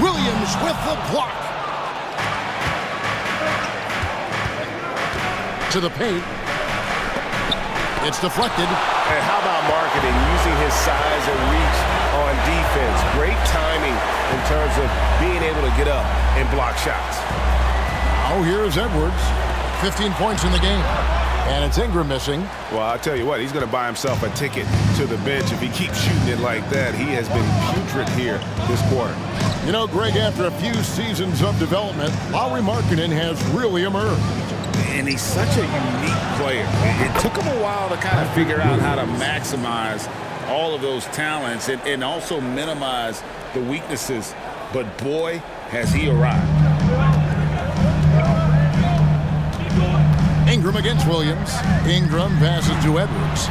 Williams with the block. To the paint. It's deflected. And how about marketing, using his size and reach on defense? Great timing in terms of being able to get up and block shots. Oh, here's Edwards. 15 points in the game. And it's Ingram missing. Well, I'll tell you what, he's going to buy himself a ticket to the bench. If he keeps shooting it like that, he has been putrid here this quarter. You know, Greg, after a few seasons of development, Lauri Markkanen has really emerged. And he's such a unique player. It took him a while to kind of figure out how to maximize all of those talents and also minimize the weaknesses. But boy, has he arrived. Ingram against Williams. Ingram passes to Edwards.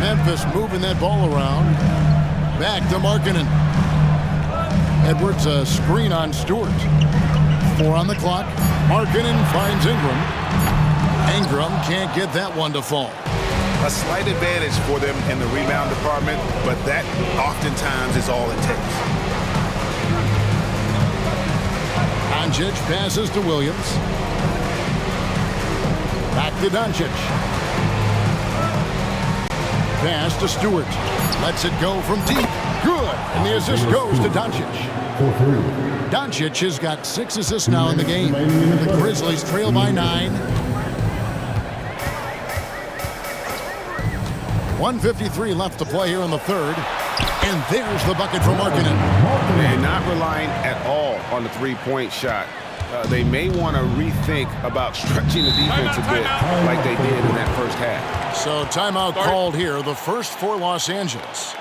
Memphis moving that ball around. Back to Markkanen. Edwards a screen on Stewart. 4 on the clock. Markkanen finds Ingram. Ingram can't get that one to fall. A slight advantage for them in the rebound department, but that oftentimes is all it takes. Doncic passes to Williams. Back to Doncic. Pass to Stewart. Lets it go from deep. Good. And the assist goes to Doncic. Doncic has got 6 assists now in the game. The Grizzlies trail by 9. 1:53 left to play here in the third. And there's the bucket for Markkanen. And not relying at all on the three-point shot. They may want to rethink about stretching the defense a bit like they did in that first half. So timeout called here, the first for Los Angeles.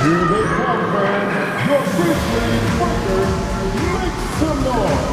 Here they come, fans. Your Grizzlies workers, make some noise.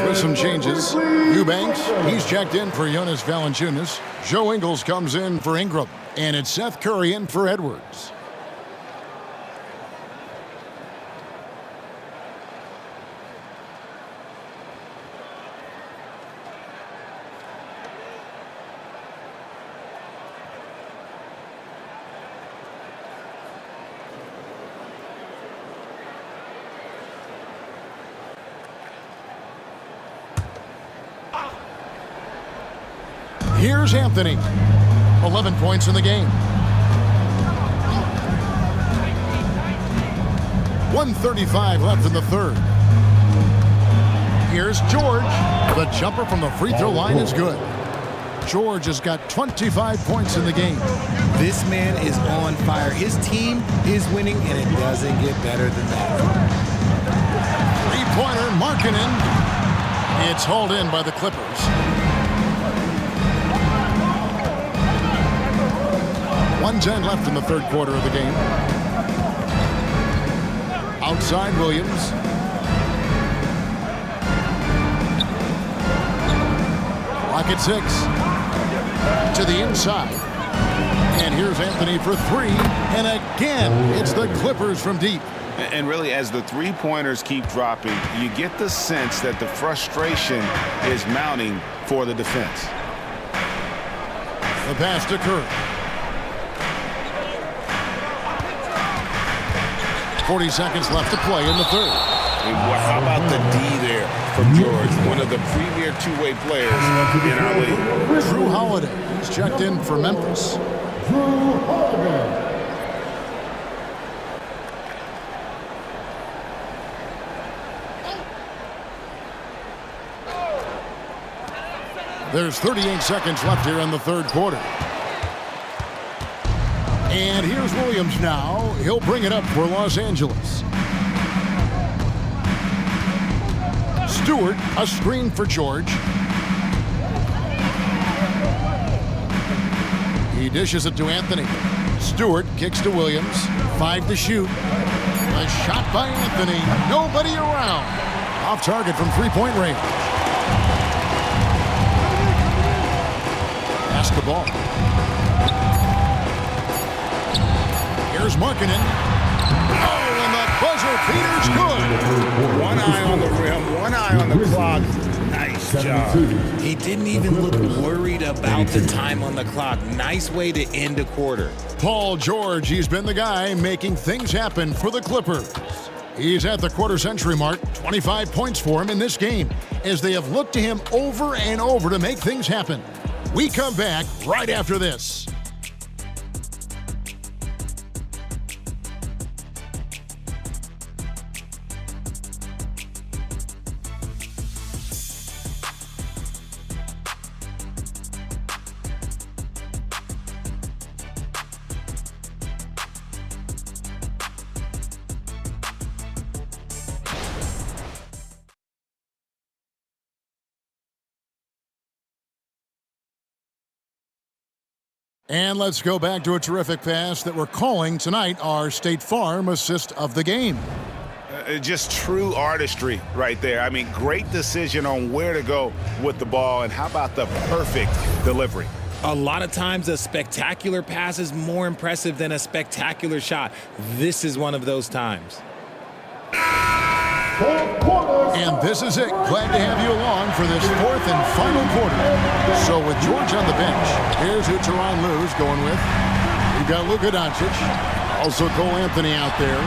with some changes. Eubanks, he's checked in for Jonas Valanciunas. Joe Ingles comes in for Ingram. And it's Seth Curry in for Edwards. Here's Anthony. 11 points in the game. 1:35 left in the third. Here's George. The jumper from the free throw line is good. George has got 25 points in the game. This man is on fire. His team is winning, and it doesn't get better than that. Three-pointer, Markkanen. It's hauled in by the Clippers. 1:10 left in the third quarter of the game. Outside Williams. Clock at 6. To the inside. And here's Anthony for three. And again, it's the Clippers from deep. And really, as the three-pointers keep dropping, you get the sense that the frustration is mounting for the defense. The pass to Curry. 40 seconds left to play in the third. And how about the D there from George, one of the premier two-way players in our league. Drew Holiday is checked in for Memphis. Drew Holiday. There's 38 seconds left here in the third quarter. And here's Williams now. He'll bring it up for Los Angeles. Stewart, a screen for George. He dishes it to Anthony. Stewart kicks to Williams. 5 to shoot. A shot by Anthony. Nobody around. Off target from three-point range. Pass the ball. Here's Markkanen. Oh, and the buzzer beater's good. One eye on the rim, one eye on the clock. Nice job. He didn't even look worried about the time on the clock. Nice way to end a quarter. Paul George, he's been the guy making things happen for the Clippers. He's at the quarter-century mark, 25 points for him in this game, as they have looked to him over and over to make things happen. We come back right after this. And let's go back to a terrific pass that we're calling tonight our State Farm assist of the game. Just true artistry right there. I mean, great decision on where to go with the ball, and how about the perfect delivery? A lot of times a spectacular pass is more impressive than a spectacular shot. This is one of those times. And this is it. Glad to have you along for this fourth and final quarter. So with George on the bench, here's who Tyronn Lue's going with. We've got Luka Doncic. Also Cole Anthony out there.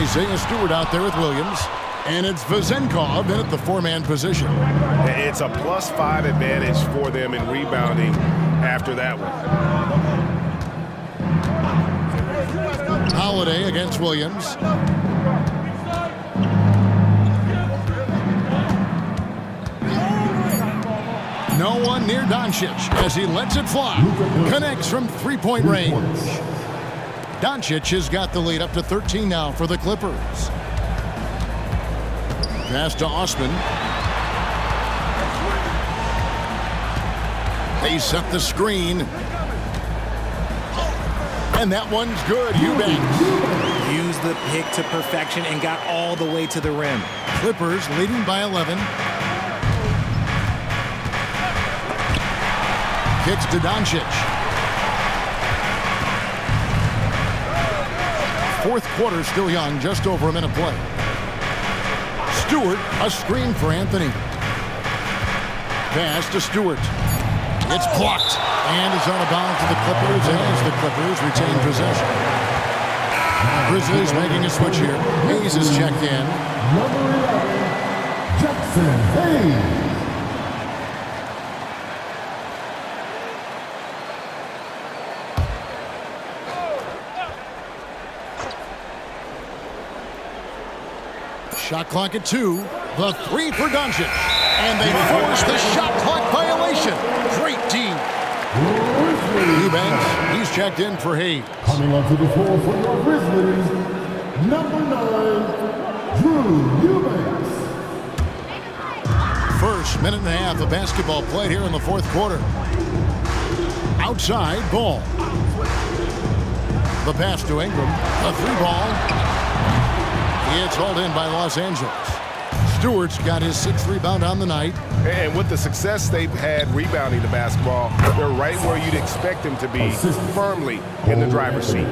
Isaiah Stewart out there with Williams. And it's Vezenkov in at the four-man position. It's a +5 advantage for them in rebounding after that one. Holiday against Williams. No one near Doncic as he lets it fly. Connects from three-point range. Doncic has got the lead up to 13 now for the Clippers. Pass to Osman. They set the screen. And that one's good. Eubanks. Used the pick to perfection and got all the way to the rim. Clippers leading by 11. Kicks to Doncic. Fourth quarter still young, just over a minute play. Stewart, a screen for Anthony. Pass to Stewart. It's blocked and it's out of bounds to the Clippers as the Clippers retain possession. Grizzlies making a switch here. Hayes is checked in. Number 11, Jackson Hayes. Shot clock at 2. The 3 for Doncic. And they force the shot clock violation. Great team. Eubanks, he's checked in for Hayes. Coming onto the floor for your Grizzlies, number 9, Drew Eubanks. First minute and a half of basketball played here in the fourth quarter. Outside, Ball. The pass to Ingram. A 3-ball. It's hauled in by Los Angeles. Stewart's got his 6th rebound on the night. And with the success they've had rebounding the basketball, they're right where you'd expect them to be, firmly in the driver's seat.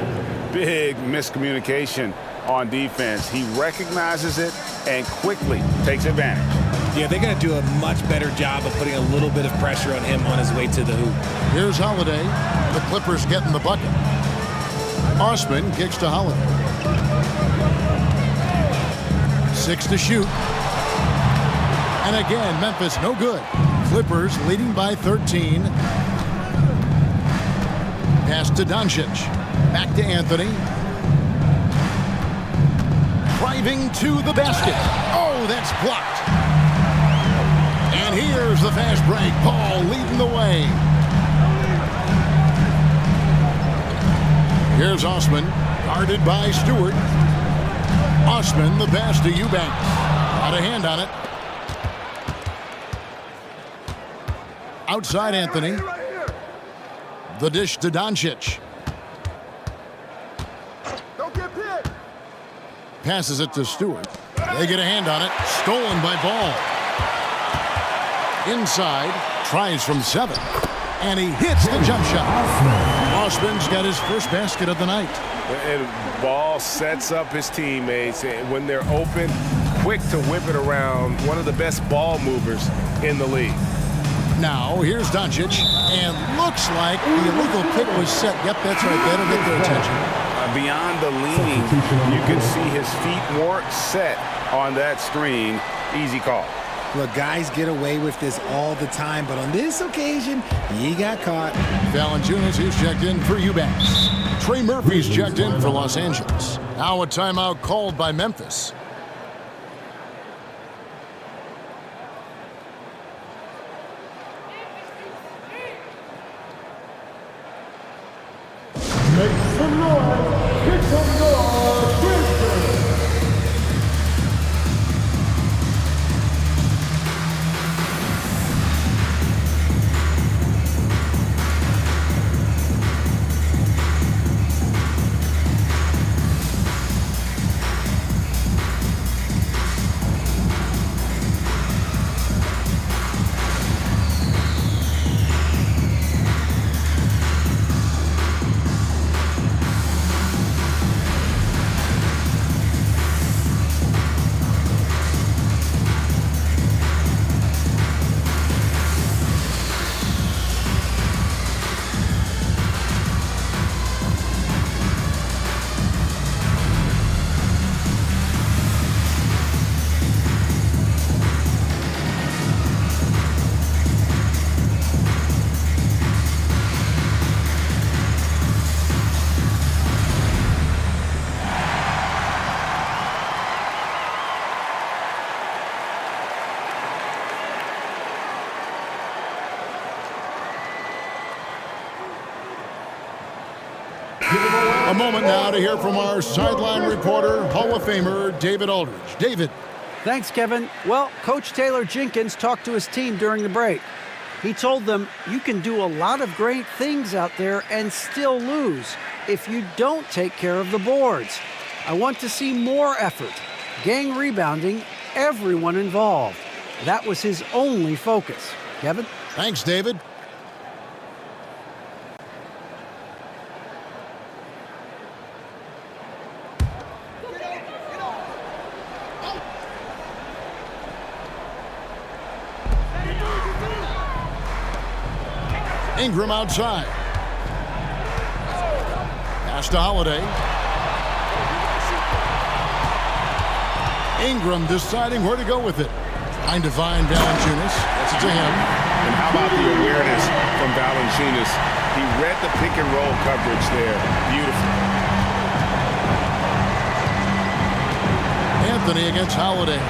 Big miscommunication on defense. He recognizes it and quickly takes advantage. Yeah, they're going to do a much better job of putting a little bit of pressure on him on his way to the hoop. Here's Holiday. The Clippers getting the bucket. Osman kicks to Holiday. 6 to shoot. And again, Memphis no good. Clippers leading by 13. Pass to Doncic. Back to Anthony. Driving to the basket. Oh, that's blocked. And here's the fast break. Paul leading the way. Here's Osman, guarded by Stewart. Osman, the pass to Eubanks. Got a hand on it. Outside Anthony. The dish to Doncic. Passes it to Stewart. They get a hand on it. Stolen by Ball. Inside. Tries from 7. And he hits the jump shot. Osman's got his first basket of the night. And Ball sets up his teammates. And when they're open, quick to whip it around. One of the best ball movers in the league. Now, here's Doncic. And looks like the illegal pick was set. Yep, that's right. That'll get their attention. Beyond the leaning, you can see his feet weren't set on that screen. Easy call. Look, guys get away with this all the time, but on this occasion, he got caught. Valanciunas, he's checked in for Eubanks. Trey Murphy's checked in for Los Angeles. Now a timeout called by Memphis. Make some noise. Kick some noise. Grizzlies. A moment now to hear from our sideline reporter, Hall of Famer David Aldridge. David. Thanks, Kevin. Well, Coach Taylor Jenkins talked to his team during the break. He told them, you can do a lot of great things out there and still lose if you don't take care of the boards. I want to see more effort, gang rebounding, everyone involved. That was his only focus. Kevin? Thanks, David. Ingram outside. Pass to Holiday. Ingram deciding where to go with it. Trying to find Valanciunas. That's it to him. And how about the awareness from Valanciunas? He read the pick and roll coverage there. Beautiful. Anthony against Holiday.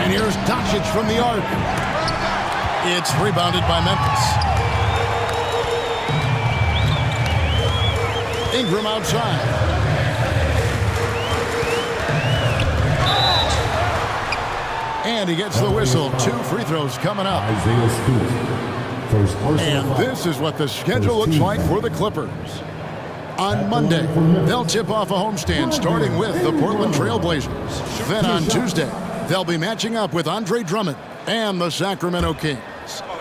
And here's Doncic from the arc. It's rebounded by Memphis. Ingram outside. And he gets the whistle. 2 free throws coming up. And this is what the schedule looks like for the Clippers. On Monday, they'll tip off a homestand starting with the Portland Trail Blazers. Then on Tuesday, they'll be matching up with Andre Drummond and the Sacramento Kings.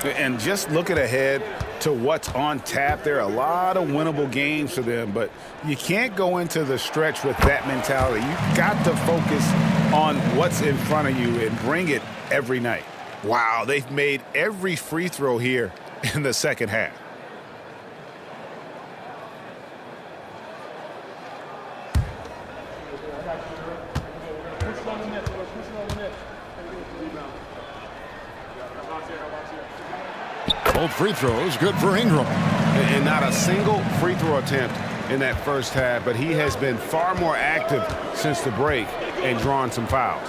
And just looking ahead to what's on tap, there are a lot of winnable games for them, but you can't go into the stretch with that mentality. You've got to focus on what's in front of you and bring it every night. Wow, they've made every free throw here in the second half. Both free throws good for Ingram. And not a single free throw attempt in that first half, but he has been far more active since the break and drawn some fouls.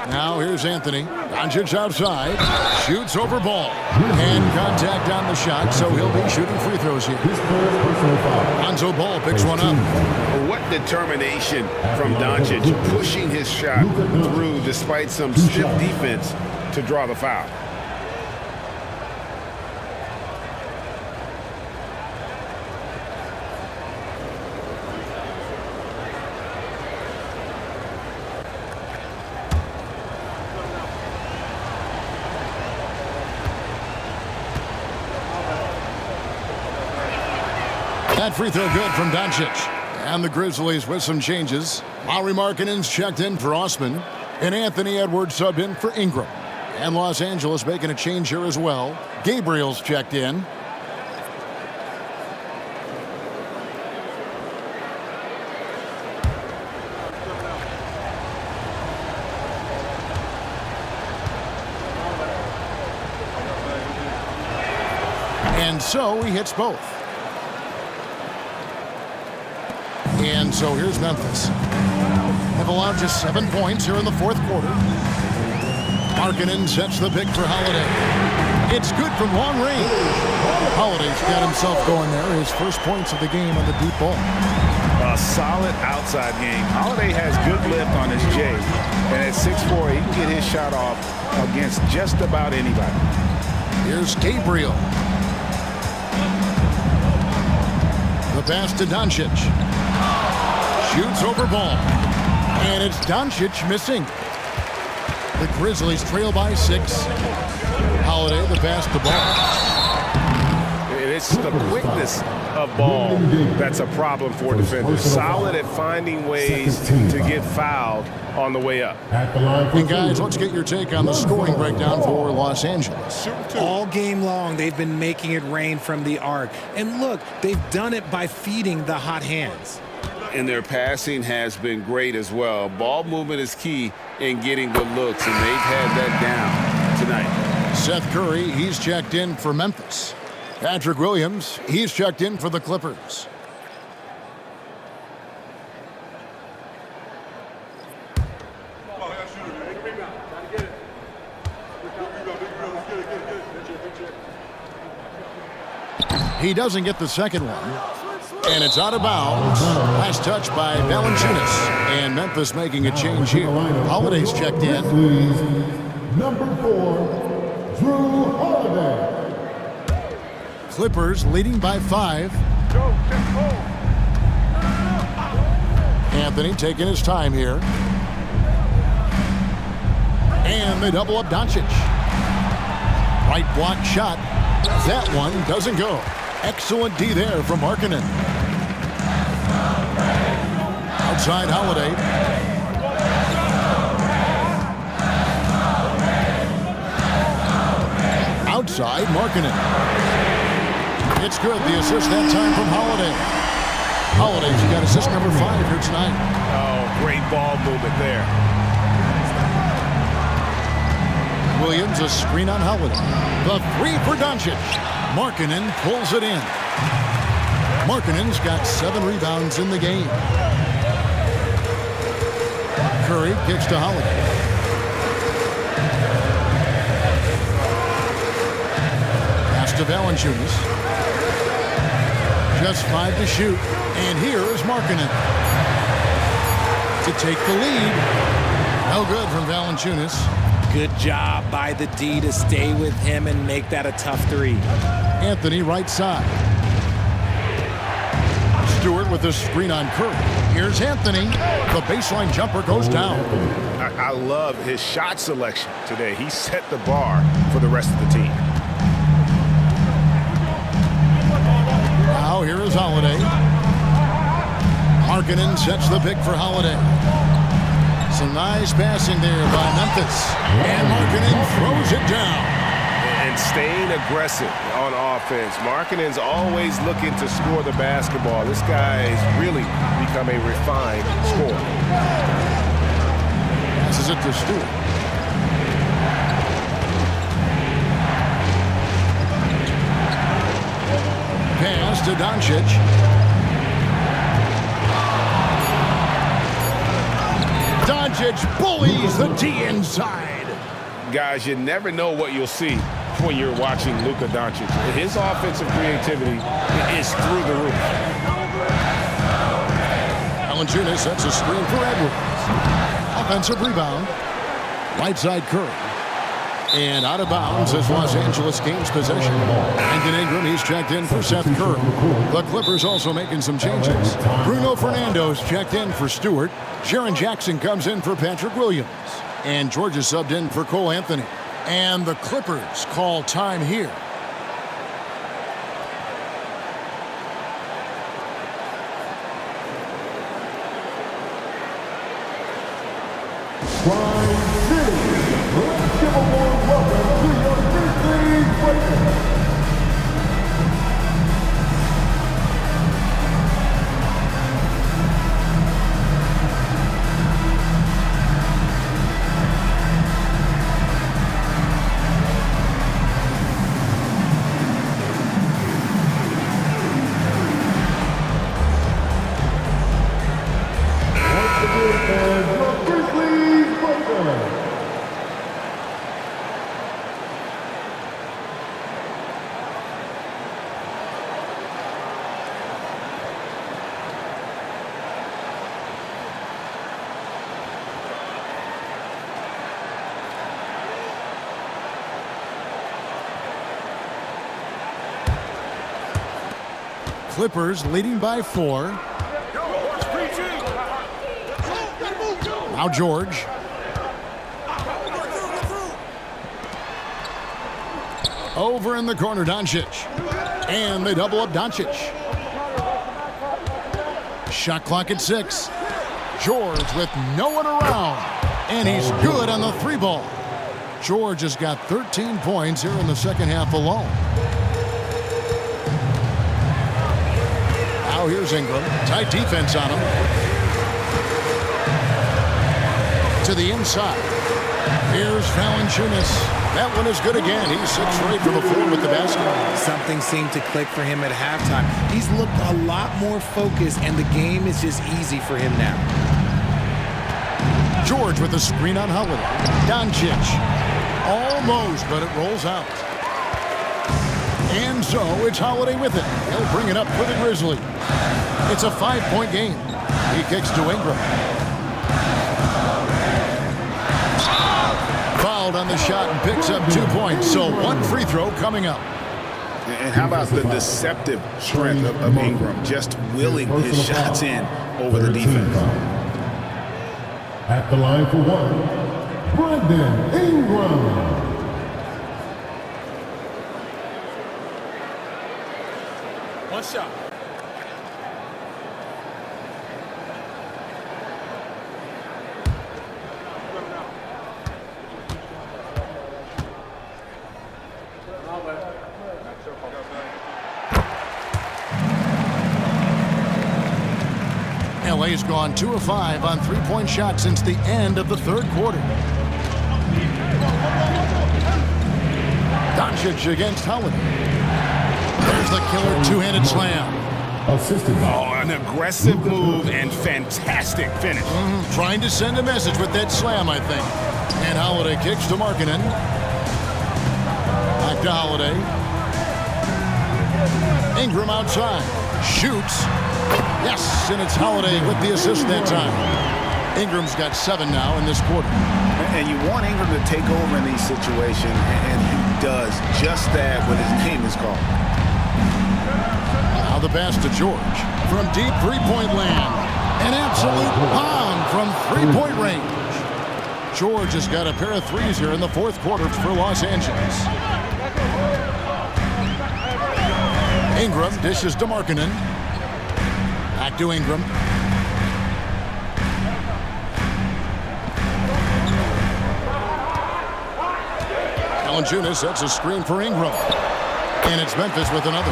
Now here's Anthony. Doncic outside. Shoots over ball. And contact on the shot, so he'll be shooting free throws here. Lonzo Ball picks one up. What determination from Doncic, pushing his shot through despite some stiff defense to draw the foul. That free throw good from Doncic. And the Grizzlies with some changes. Lauri Markkanen's checked in for Osman. And Anthony Edwards subbed in for Ingram. And Los Angeles making a change here as well. Gabriel's checked in. And so he hits both. And so here's Memphis. Have allowed just 7 points here in the fourth quarter. Markkanen sets the pick for Holiday. It's good from long range. Holiday's got himself going there. His first points of the game on the deep ball. A solid outside game. Holiday has good lift on his J. And at 6'4", he can get his shot off against just about anybody. Here's Gabriel. The pass to Doncic. Shoots over ball. And it's Doncic missing. The Grizzlies trail by 6. Holiday, the pass to Ball. And it's the quickness of Ball that's a problem for defenders. Solid at finding ways to get fouled on the way up. And guys, let's get your take on the scoring breakdown for Los Angeles. All game long, they've been making it rain from the arc. And look, they've done it by feeding the hot hands. And their passing has been great as well. Ball movement is key in getting good looks, and they've had that down tonight. Seth Curry, he's checked in for Memphis. Patrick Williams, he's checked in for the Clippers. He doesn't get the second one. And it's out of bounds. Last touch by Valanciunas. And Memphis making a change here. Holiday's checked in. Number 4, Drew Holiday. Clippers leading by 5. Anthony taking his time here. And they double up Doncic. Right block shot. That one doesn't go. Excellent D there from Markkanen. Outside Holiday. Outside Markkanen. It's good. The assist that time from Holiday. Holiday's got assist number 5 here tonight. Oh, great ball movement there. Williams, a screen on Holiday. The 3 for Doncic. Markkanen pulls it in. Markkanen's got 7 rebounds in the game. Curry kicks to Holiday. Pass to Valanciunas. Just 5 to shoot. And here is Markkanen to take the lead. No good from Valanciunas. Good job by the D to stay with him and make that a tough 3. Anthony right side. Stewart with the screen on Curry. Here's Anthony. The baseline jumper goes down. I love his shot selection today. He set the bar for the rest of the team. Now here is Holiday. Markkanen sets the pick for Holiday. Some nice passing there by Memphis. And Markkanen throws it down. And staying aggressive on offense. Markkanen's always looking to score the basketball. This guy has really become a refined scorer. Passes it to Stewart. Pass to Doncic. Doncic bullies the D inside. Guys, you never know what you'll see when you're watching Luka Doncic. His offensive creativity is through the roof. Valanciunas sets a screen for Edwards. Offensive rebound. Right side Curry. And out of bounds as Los Angeles gains possession. Brandon Ingram, he's checked in for Seth Curry. The Clippers also making some changes. Bruno Fernando's checked in for Stewart. Jaren Jackson comes in for Patrick Williams. And George is subbed in for Cole Anthony. And the Clippers call time here. Let's give a warm welcome to your Grizzlies players. Clippers leading by 4. Now George. Over in the corner, Doncic. And they double up Doncic. Shot clock at 6. George with no one around. And he's good on the 3-ball. George has got 13 points here in the second half alone. Now here's Ingram. Tight defense on him. To the inside. Here's Valanciunas. That one is good again. He's 6 for 8 from the floor with the basket. Something seemed to click for him at halftime. He's looked a lot more focused, and the game is just easy for him now. George with a screen on Holiday. Doncic. Almost, but it rolls out. And so it's Holiday with it. He'll bring it up for the Grizzlies. It's a 5-point game. He kicks to Ingram. Fouled on the shot and picks up 2 points. So 1 free throw coming up. And how about the deceptive strength of Ingram, just willing his shots in over the defense. At the line for 1, Brandon Ingram. One shot. LA's gone 2 of 5 on three-point shots since the end of the third quarter. Doncic against Holiday. There's the killer two-handed slam. Assisted by An aggressive move and fantastic finish. Trying to send a message with that slam, I think. And Holiday kicks to Markkanen. Back to Holiday. Ingram outside. Shoots. Yes, and it's Holiday with the assist that time. Ingram's got 7 now in this quarter. And you want Ingram to take over in these situations, and he does just that when his name is called. Now the pass to George from deep three-point land. An absolute bomb from three-point range. George has got a pair of threes here in the fourth quarter for Los Angeles. Ingram dishes to Markkanen. Back to Ingram. Valanciunas sets a screen for Ingram. And it's Memphis with another.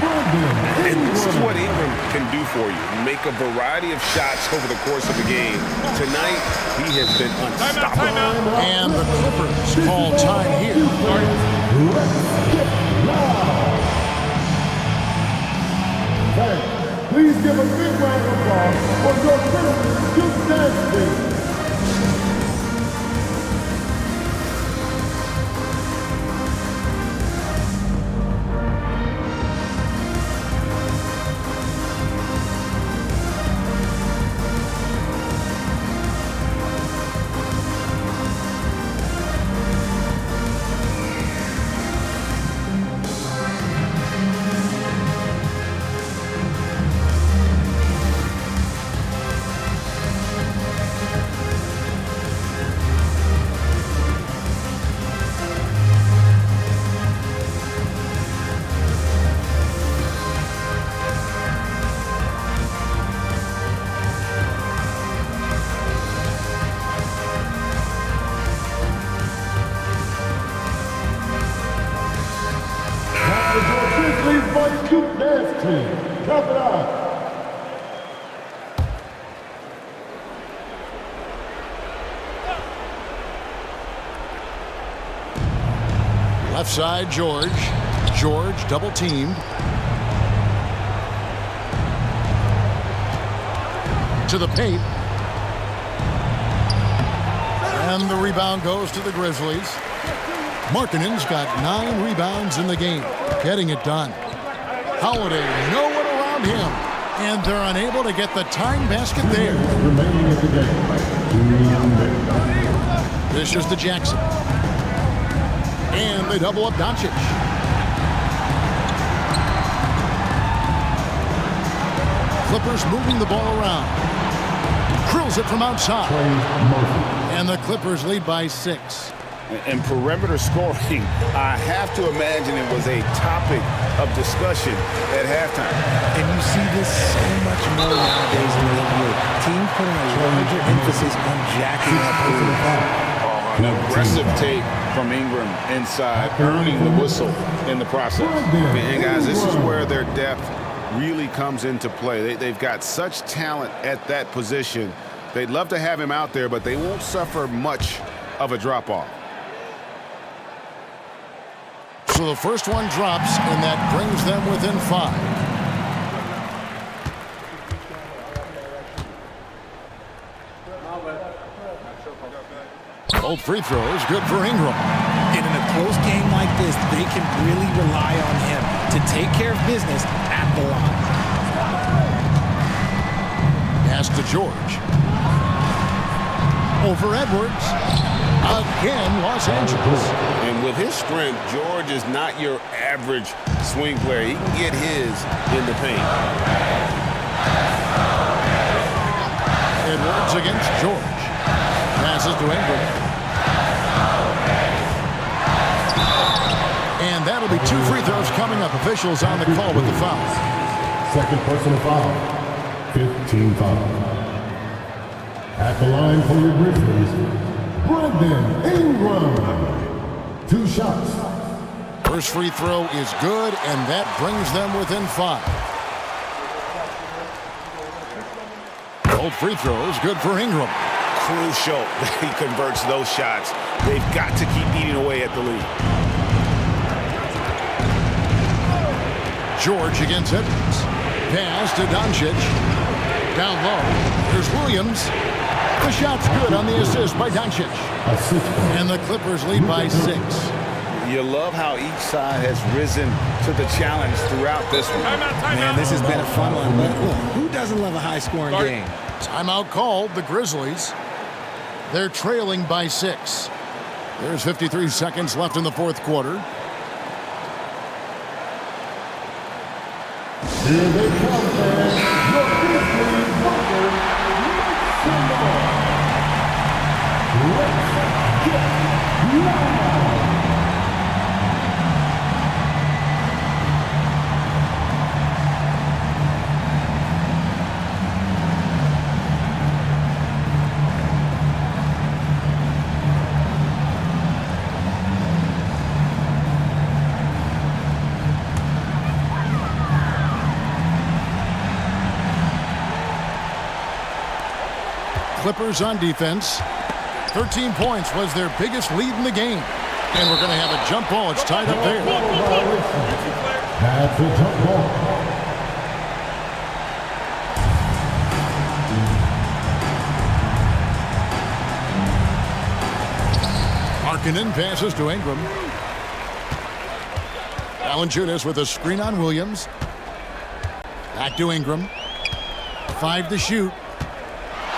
And this is what Ingram can do for you. Make a variety of shots over the course of the game. Tonight, he has been unstoppable. And the Clippers call time here. Please give a big round of applause for your Grizzlies Youth Dance Team. Youth Dance Team. Clap it up. Left side, George. George double teamed. To the paint. And the rebound goes to the Grizzlies. Markkanen's got 9 rebounds in the game, getting it done. Holiday, no one around him, and they're unable to get the tying basket there. Remaining at the game. This is to Jackson. And they double up Doncic. Clippers moving the ball around. Drills it from outside. And the Clippers lead by 6. And perimeter scoring, I have to imagine it was a topic of discussion at halftime. And you see this so much more nowadays in the NBA. Teams putting a larger emphasis on jacking up threes. An aggressive take from Ingram inside, earning the whistle in the process. And guys, this is where their depth really comes into play. They've got such talent at that position. They'd love to have him out there, but they won't suffer much of a drop-off. So the first one drops, and that brings them within 5. Both free throws, good for Ingram. And in a close game like this, they can really rely on him to take care of business at the line. Pass to George. Over Edwards. Again, Los Angeles. And with his strength, George is not your average swing player. He can get his in the paint. Edwards against George. Passes to Ingram. And that'll be 2 free throws coming up. Officials on the call with the foul. Second personal foul. 15 foul. At the line for your Grizzlies, Brandon Ingram. 2 shots. First free throw is good, and that brings them within 5. Both free throws good for Ingram. Crucial that he converts those shots. They've got to keep eating away at the lead. George against Edwards. Pass to Doncic. Down low. Here's Williams. The shot's good on the assist by Doncic. And the Clippers lead by 6. You love how each side has risen to the challenge throughout this one. Man, this has been a fun one. But look, who doesn't love a high-scoring game? Timeout called, the Grizzlies. They're trailing by 6. There's 53 seconds left in the fourth quarter. Here they come, fans. Your Grizzlies Buckers. Let's get loud. Clippers on defense. 13 points was their biggest lead in the game. And we're going to have a jump ball. It's tied up there. That's a jump ball. Markkanen passes to Ingram. Valanciunas with a screen on Williams. Back to Ingram. 5 to shoot.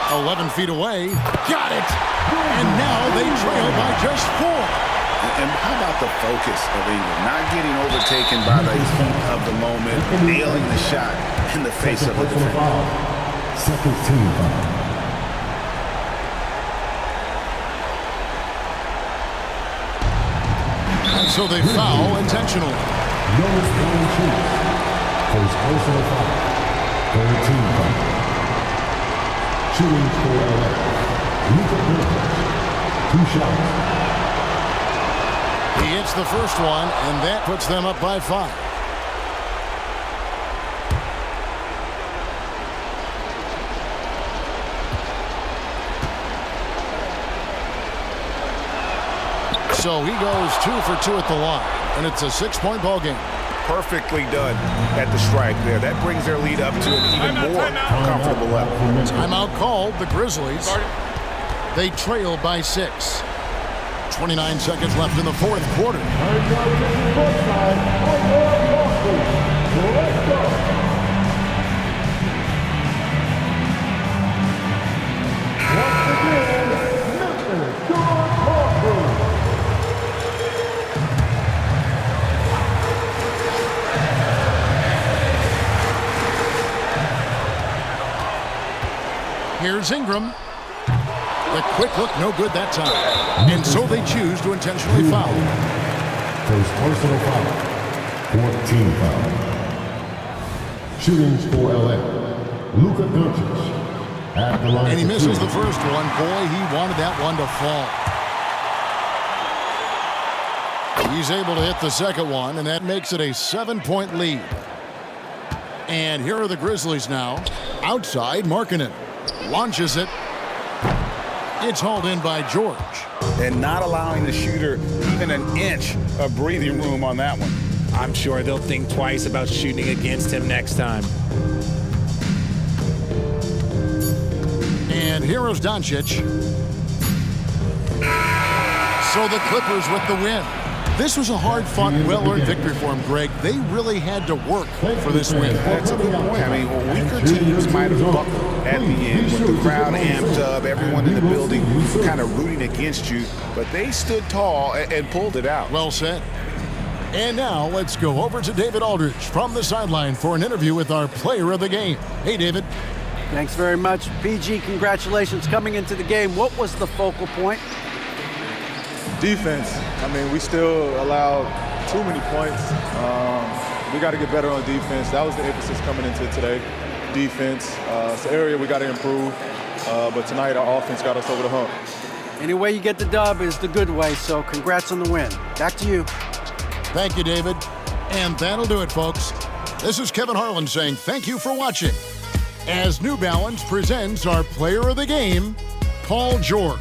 11 feet away. Got it! And now they trail by just 4. And how about the focus of Ingram? Not getting overtaken by the heat of the moment, nailing the shot in the face of the defender. Second team foul. And so they foul intentionally. Notice Valanciunas for his personal foul. Third team foul. Shooting for LA. Luka Doncic. 2 shots. He hits the first one, and that puts them up by 5. So he goes 2 for 2 at the line, and it's a 6-point ball game. Perfectly done at the stripe there. That brings their lead up to an even more comfortable level. Timeout called, the Grizzlies. They trail by 6. 29 seconds left in the fourth quarter. Here's Ingram. The quick look, no good that time. And so they choose to intentionally foul. First personal foul. 14 foul. Shootings for LA. Luka Doncic. At the line. And he misses the first one. Boy, he wanted that one to fall. He's able to hit the second one, and that makes it a 7-point lead. And here are the Grizzlies now. Outside, Markkanen launches it. It's hauled in by George. And not allowing the shooter even an inch of breathing room on that one. I'm sure they'll think twice about shooting against him next time. And here is Doncic. So the Clippers with the win. This was a hard-fought, well-earned victory for them, Greg. They really had to work for this win. That's a good point. I mean, weaker teams might have buckled at the end with the crowd amped up, everyone in the building kind of rooting against you, but they stood tall and pulled it out. Well said. And now let's go over to David Aldridge from the sideline for an interview with our player of the game. Hey, David. Thanks very much. PG, congratulations coming into the game. What was the focal point? Defense. I mean, we still allowed too many points. We got to get better on defense. That was the emphasis coming into today. Defense. It's an area we got to improve. But tonight, our offense got us over the hump. Any way you get the dub is the good way, so congrats on the win. Back to you. Thank you, David. And that'll do it, folks. This is Kevin Harlan saying thank you for watching. as New Balance presents our player of the game, Paul George.